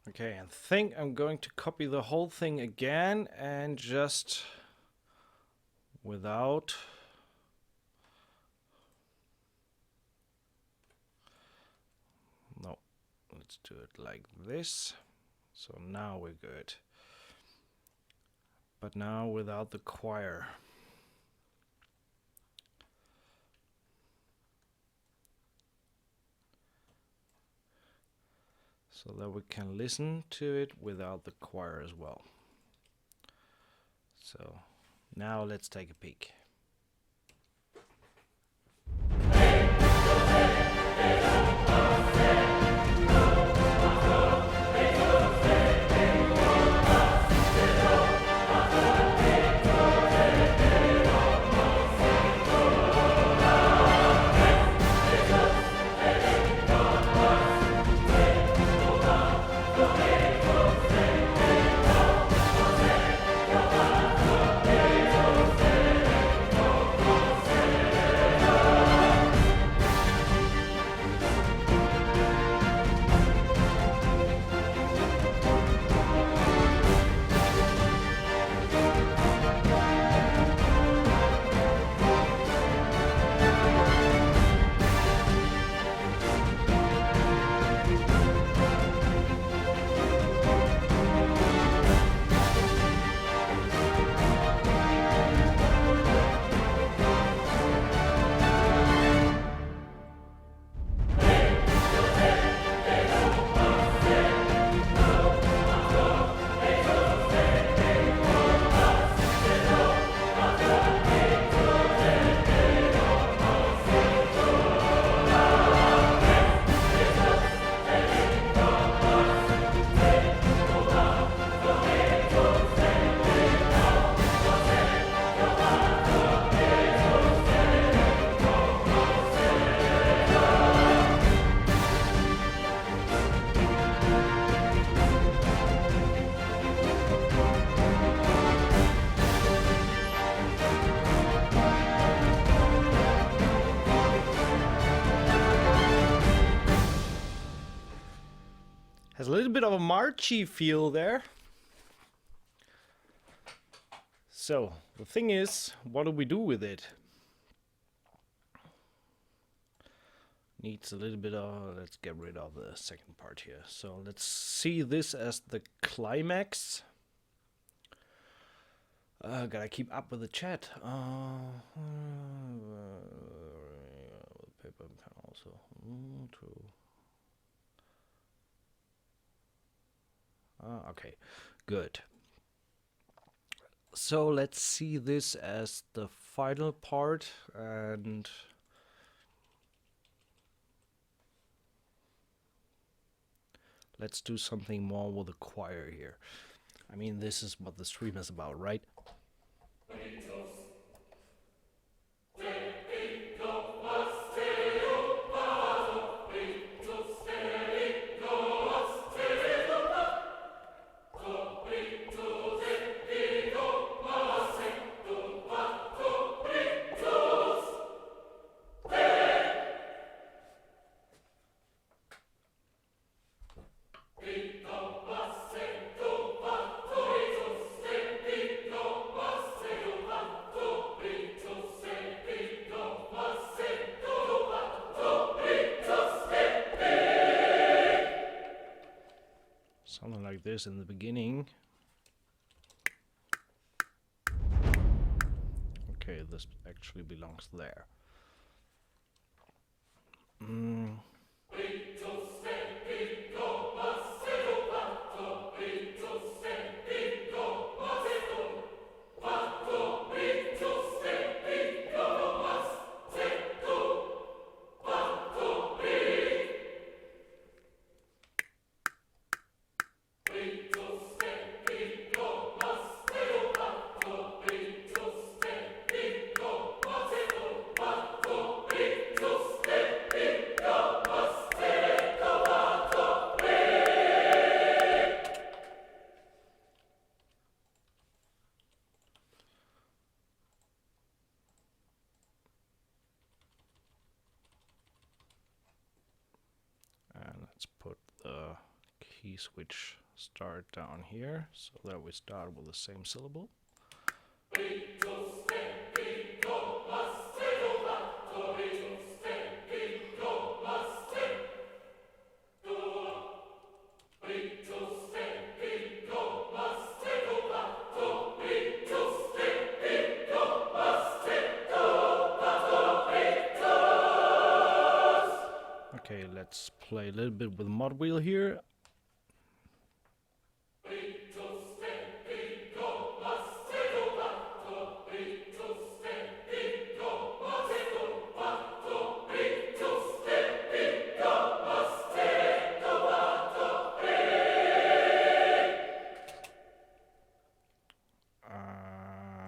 Okay, I think I'm going to copy the whole thing again and just without no, let's do it like this. So now we're good. But now without the choir. So that we can listen to it without the choir as well. So now let's take a peek. Has a little bit of a marchy feel there. So the thing is, what do we do with it? Needs a little bit of, let's get rid of the second part here. So let's see this as the climax. Gotta keep up with the chat. Paper and pen also. True. Okay, good. So let's see this as the final part, and let's do something more with the choir here. I mean, this is what the stream is about, right? Something like this in the beginning. Okay, this actually belongs there. Let's put the key switch start down here so that we start with the same syllable. Okay, let's play a little bit with mod wheel here.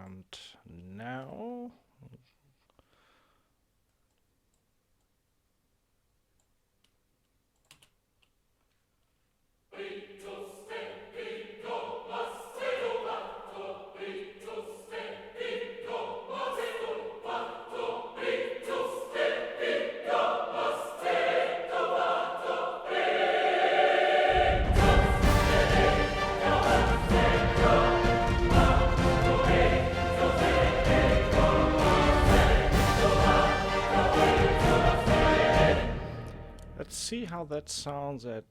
And now let's see how that sounds at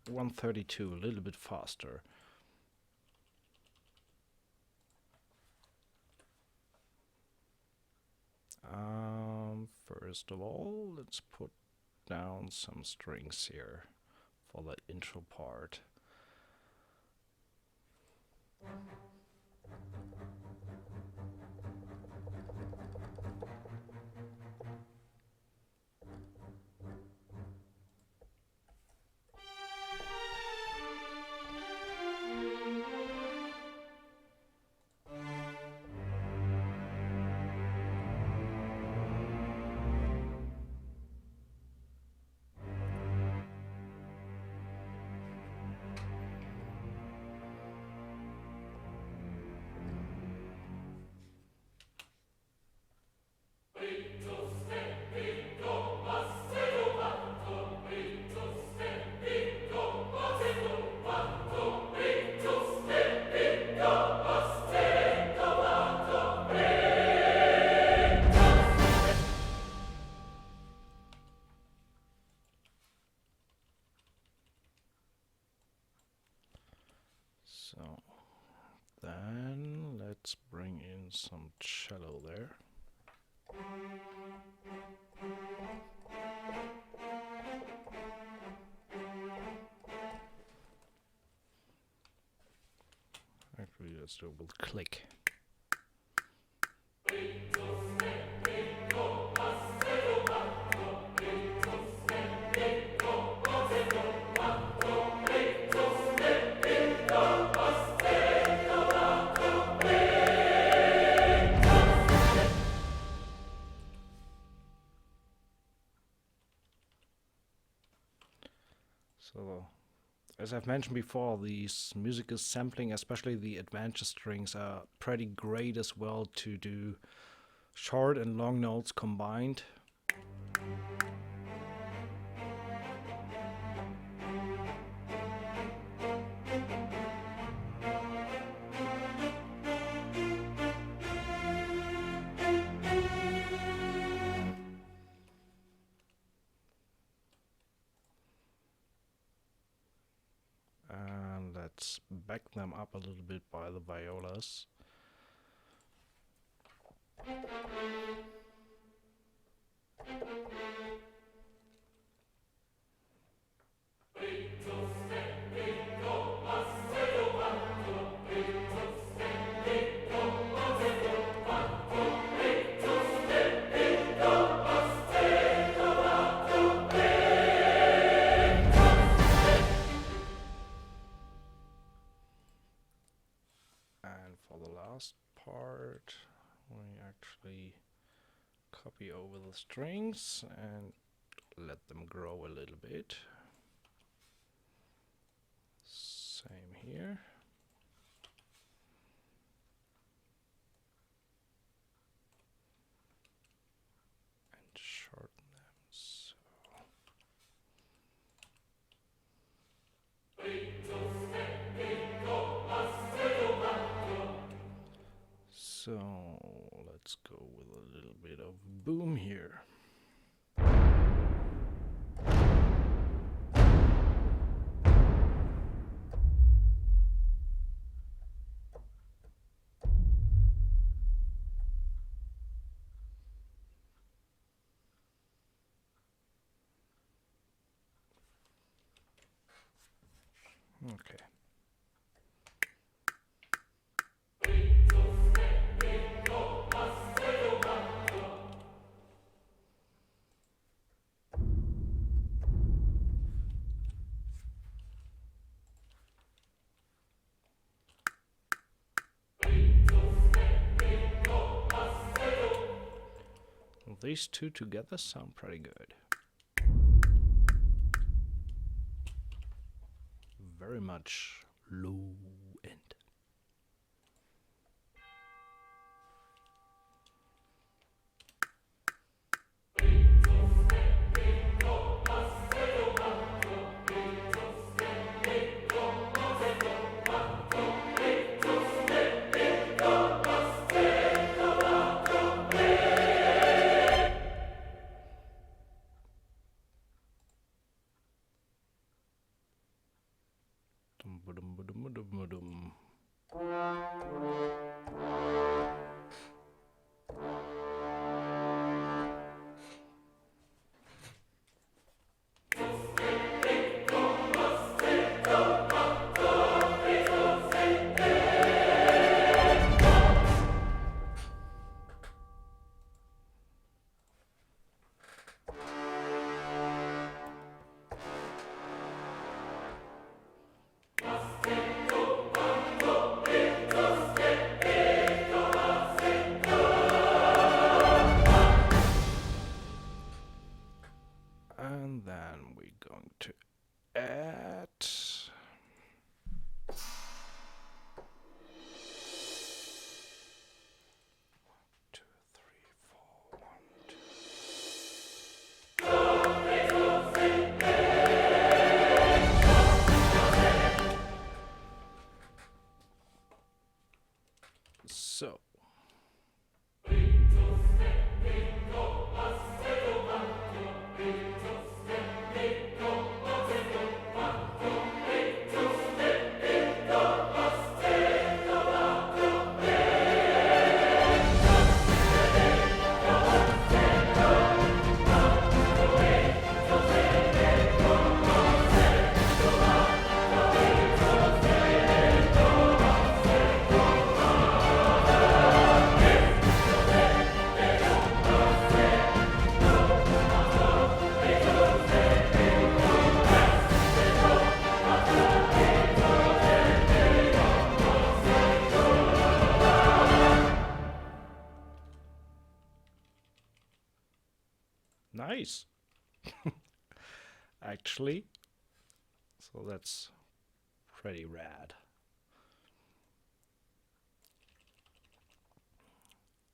132, a little bit faster. First of all, let's put down some strings here for that intro part. So then let's bring in some cello there. Actually, let's do it with click. So, as I've mentioned before, these musical sampling, especially the advanced strings, are pretty great as well to do short and long notes combined. And let's back them up a little bit by the violas. And for the last part, we actually copy over the strings and let them grow a little bit. Same here. And shorten them. So let's go with a little bit of boom here. Okay. These two together sound pretty good. Very much low end. nice. Actually. So that's pretty rad.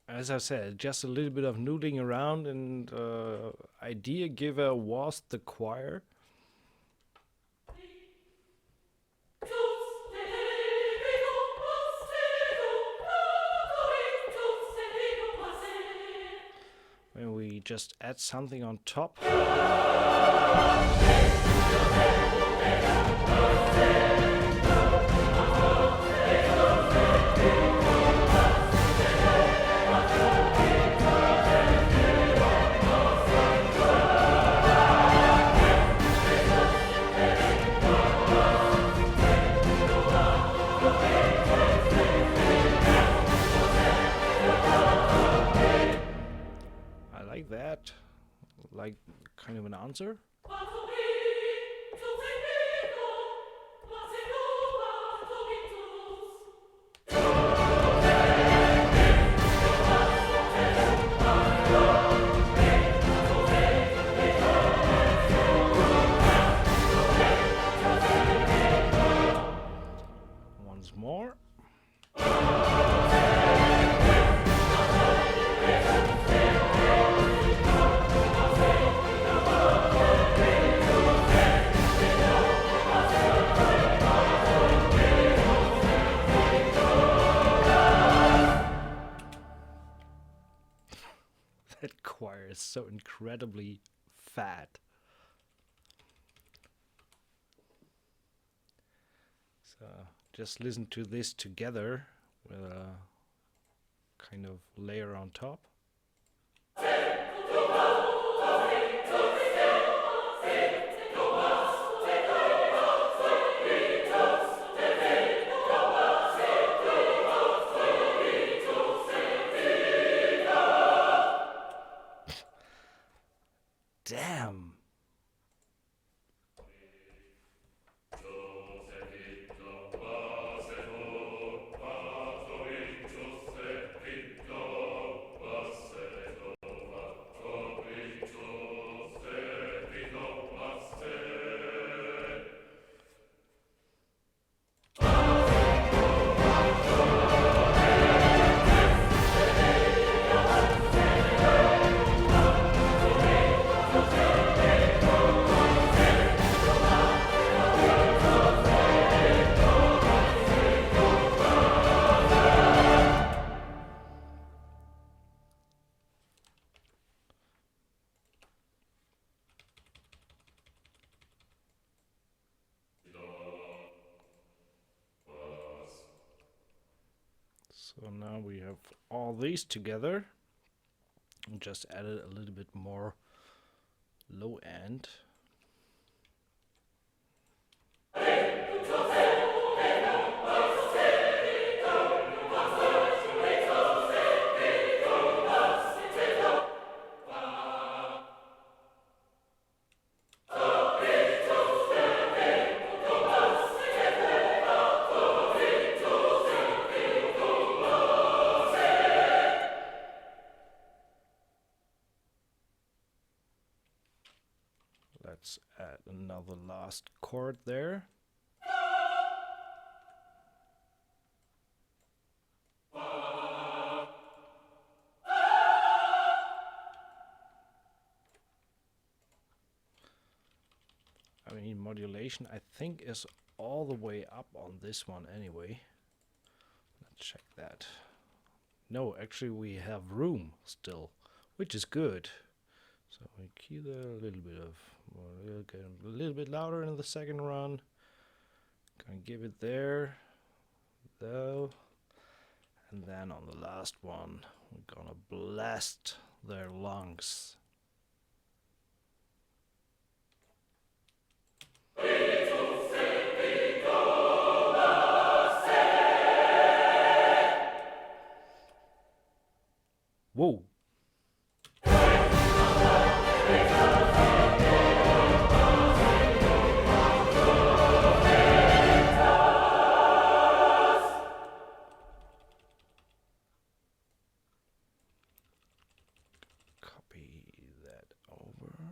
As I said, just a little bit of noodling around, and idea giver was the choir. When we just add something on top. That, like kind of an answer. Once more. That choir is so incredibly fat. So just listen to this together with a kind of layer on top. Damn. So now we have all these together and just added a little bit more low end. Let's add another last chord there. I mean, modulation I think is all the way up on this one anyway. Let's check that. No, actually we have room still, which is good. So we key there a little bit of, we'll get a little bit louder in the second run. Gonna give it there, though. And then on the last one, we're gonna blast their lungs. Whoa. Copy that over.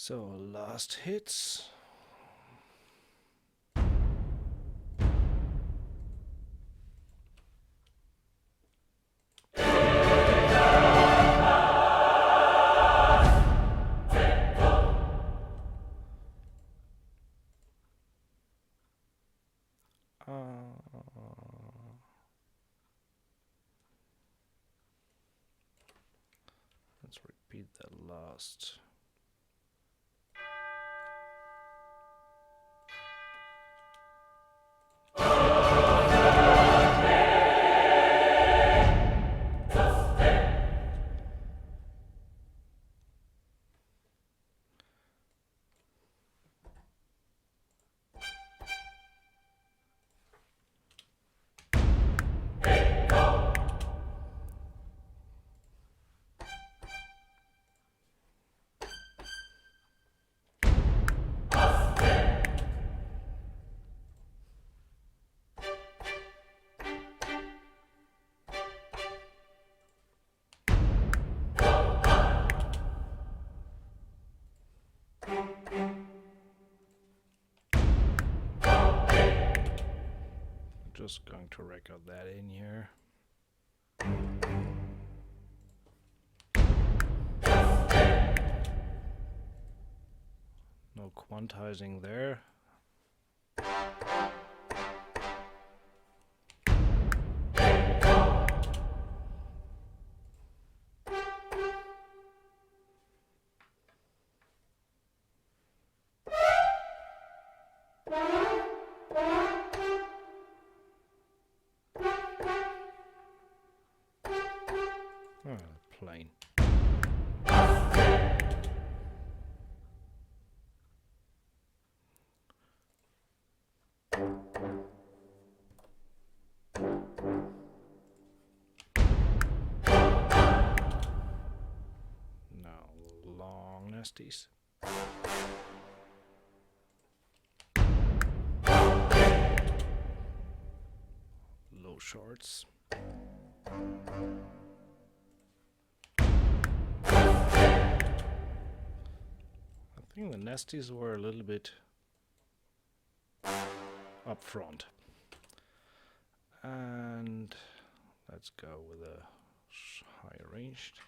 So last hits. Let's repeat that last. Just going to record that in here. No quantizing there. Plain. Now long nasties. Low shorts. I think the nasties were a little bit up front. And let's go with a higher ranged.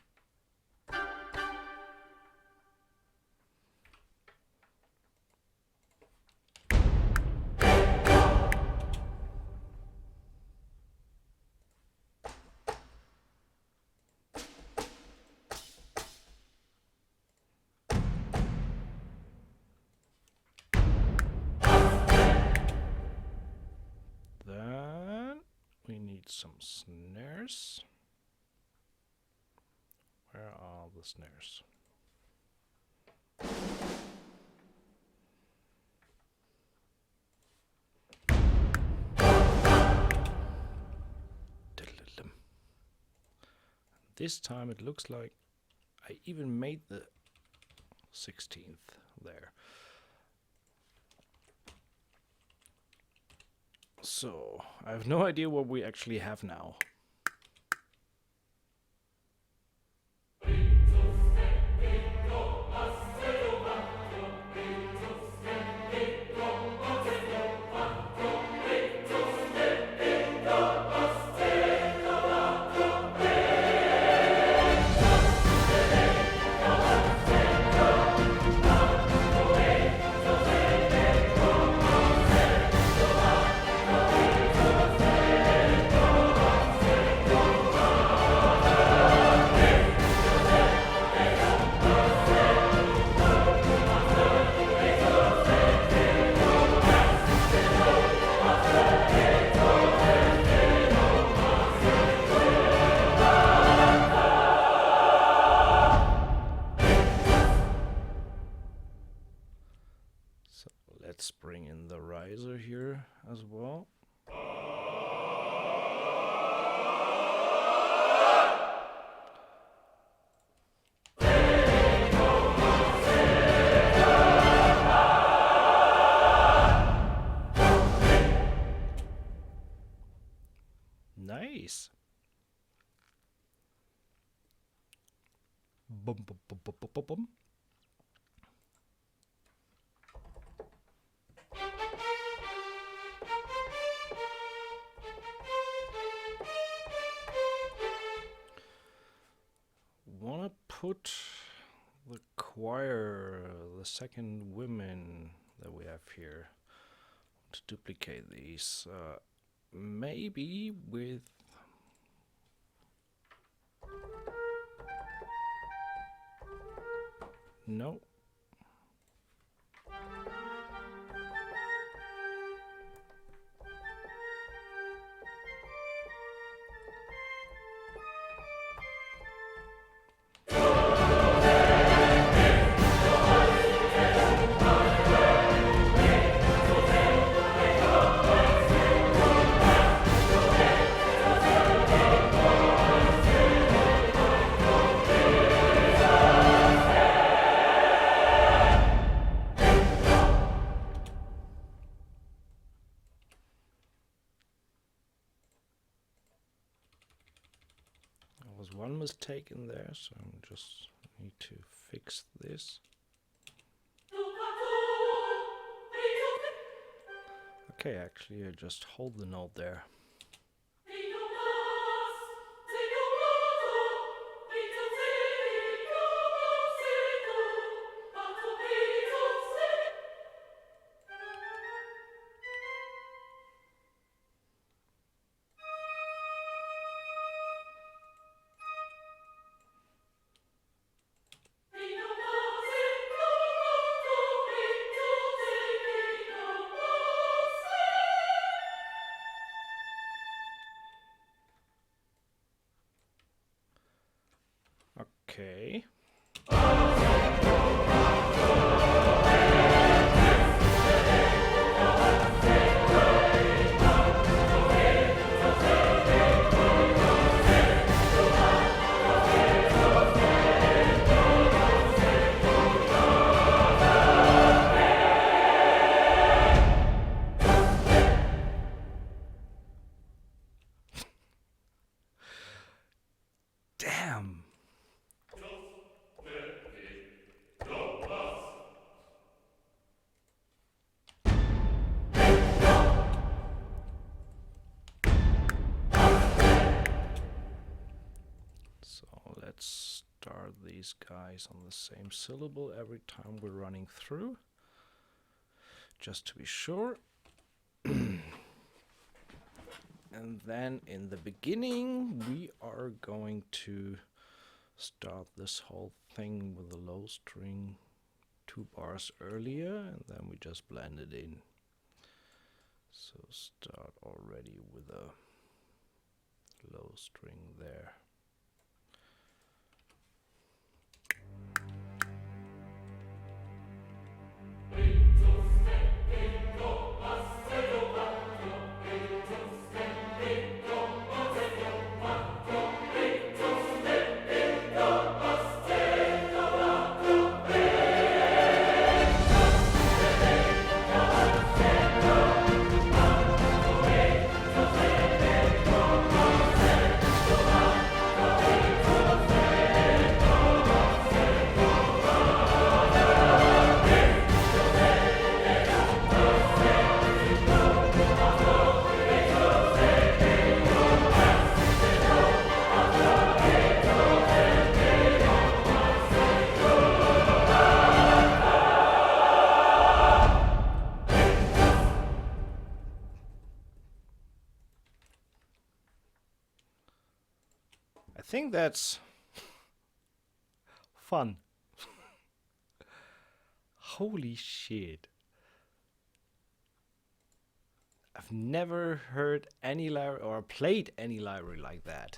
We need some snares. Where are the snares? This time it looks like I even made the 16th there. So, I have no idea what we actually have now. Let's bring in the riser here as well. Nice. Bum, bum, bum, bum, bum, bum. put the choir, the second women that we have here, to duplicate these. Maybe with no. There was one mistake in there, so I just need to fix this. Okay, actually I just hold the note there. Okay. Damn. So let's start these guys on the same syllable every time we're running through, just to be sure. And then in the beginning we are going to start this whole thing with a low string 2 bars earlier, and then we just blend it in. So start already with a low string there. I think that's fun. Holy shit. I've never heard any library or played any library like that.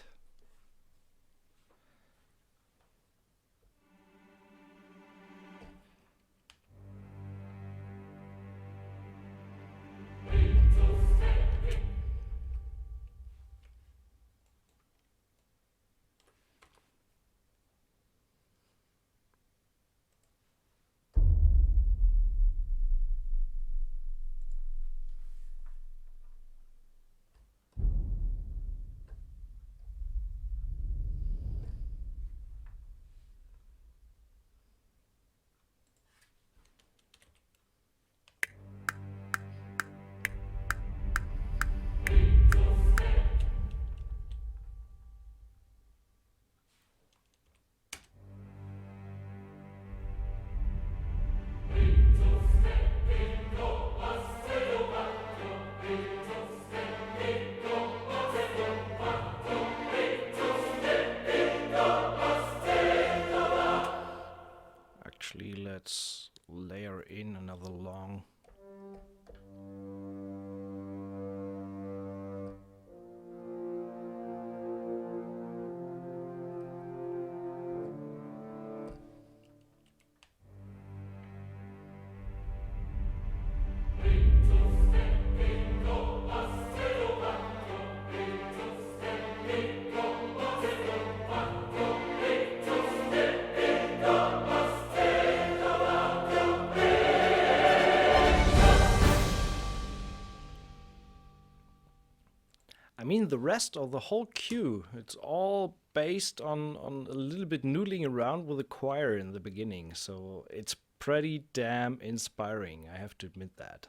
I mean, the rest of the whole cue, it's all based on a little bit noodling around with the choir in the beginning, so it's pretty damn inspiring, I have to admit that.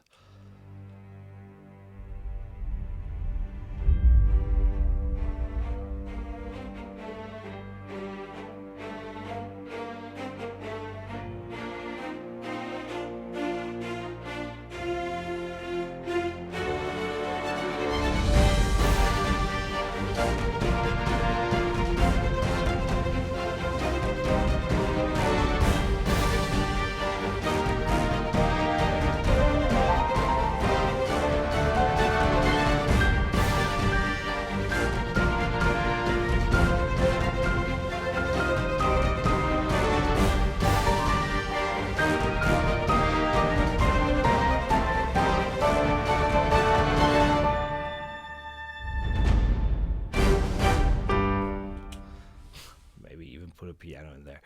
Put a piano in there.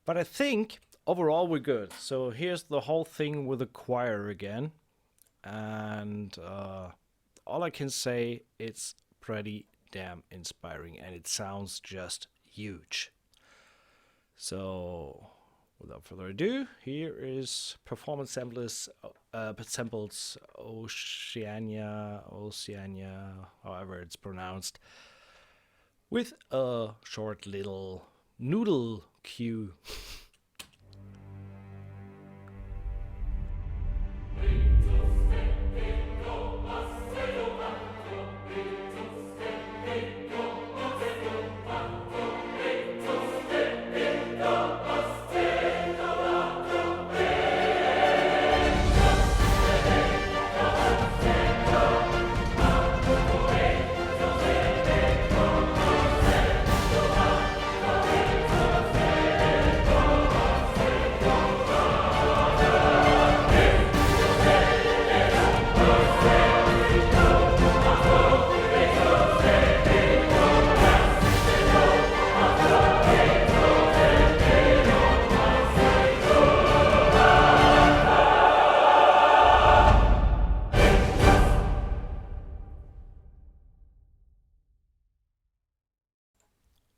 But I think overall we're good. So here's the whole thing with the choir again. And all I can say, it's pretty damn inspiring and it sounds just huge. So without further ado, here is performance samples Oceania, however it's pronounced, with a short little noodle cue.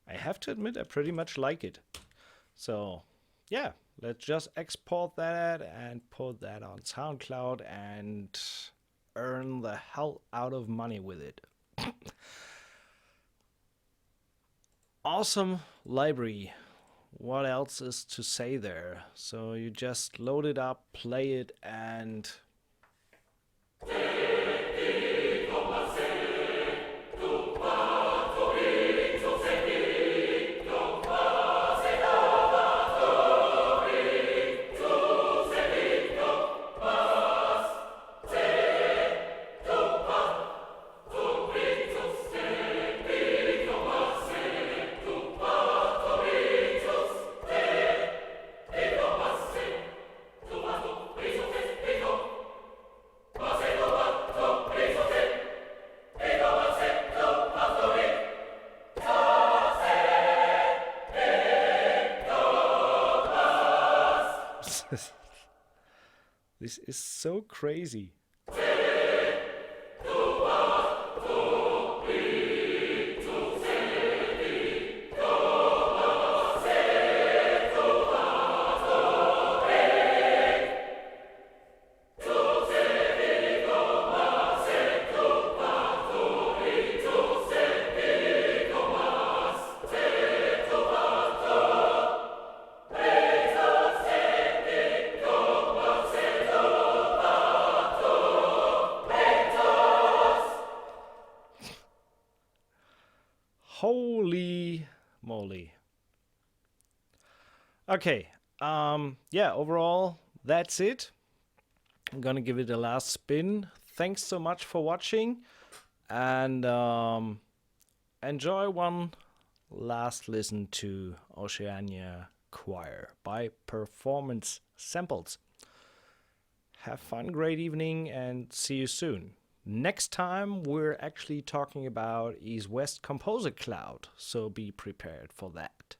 I have to admit, I pretty much like it. So, yeah, let's just export that and put that on SoundCloud and earn the hell out of money with it. Awesome library. What else is to say there? So you just load it up, play it, and this is so crazy. Holy moly. Okay, yeah, overall, that's it. I'm gonna give it a last spin. Thanks so much for watching, and enjoy one last listen to Oceania Choir by Performance Samples. Have fun, great evening, and see you soon. Next time, we're actually talking about East West Composer Cloud, so be prepared for that.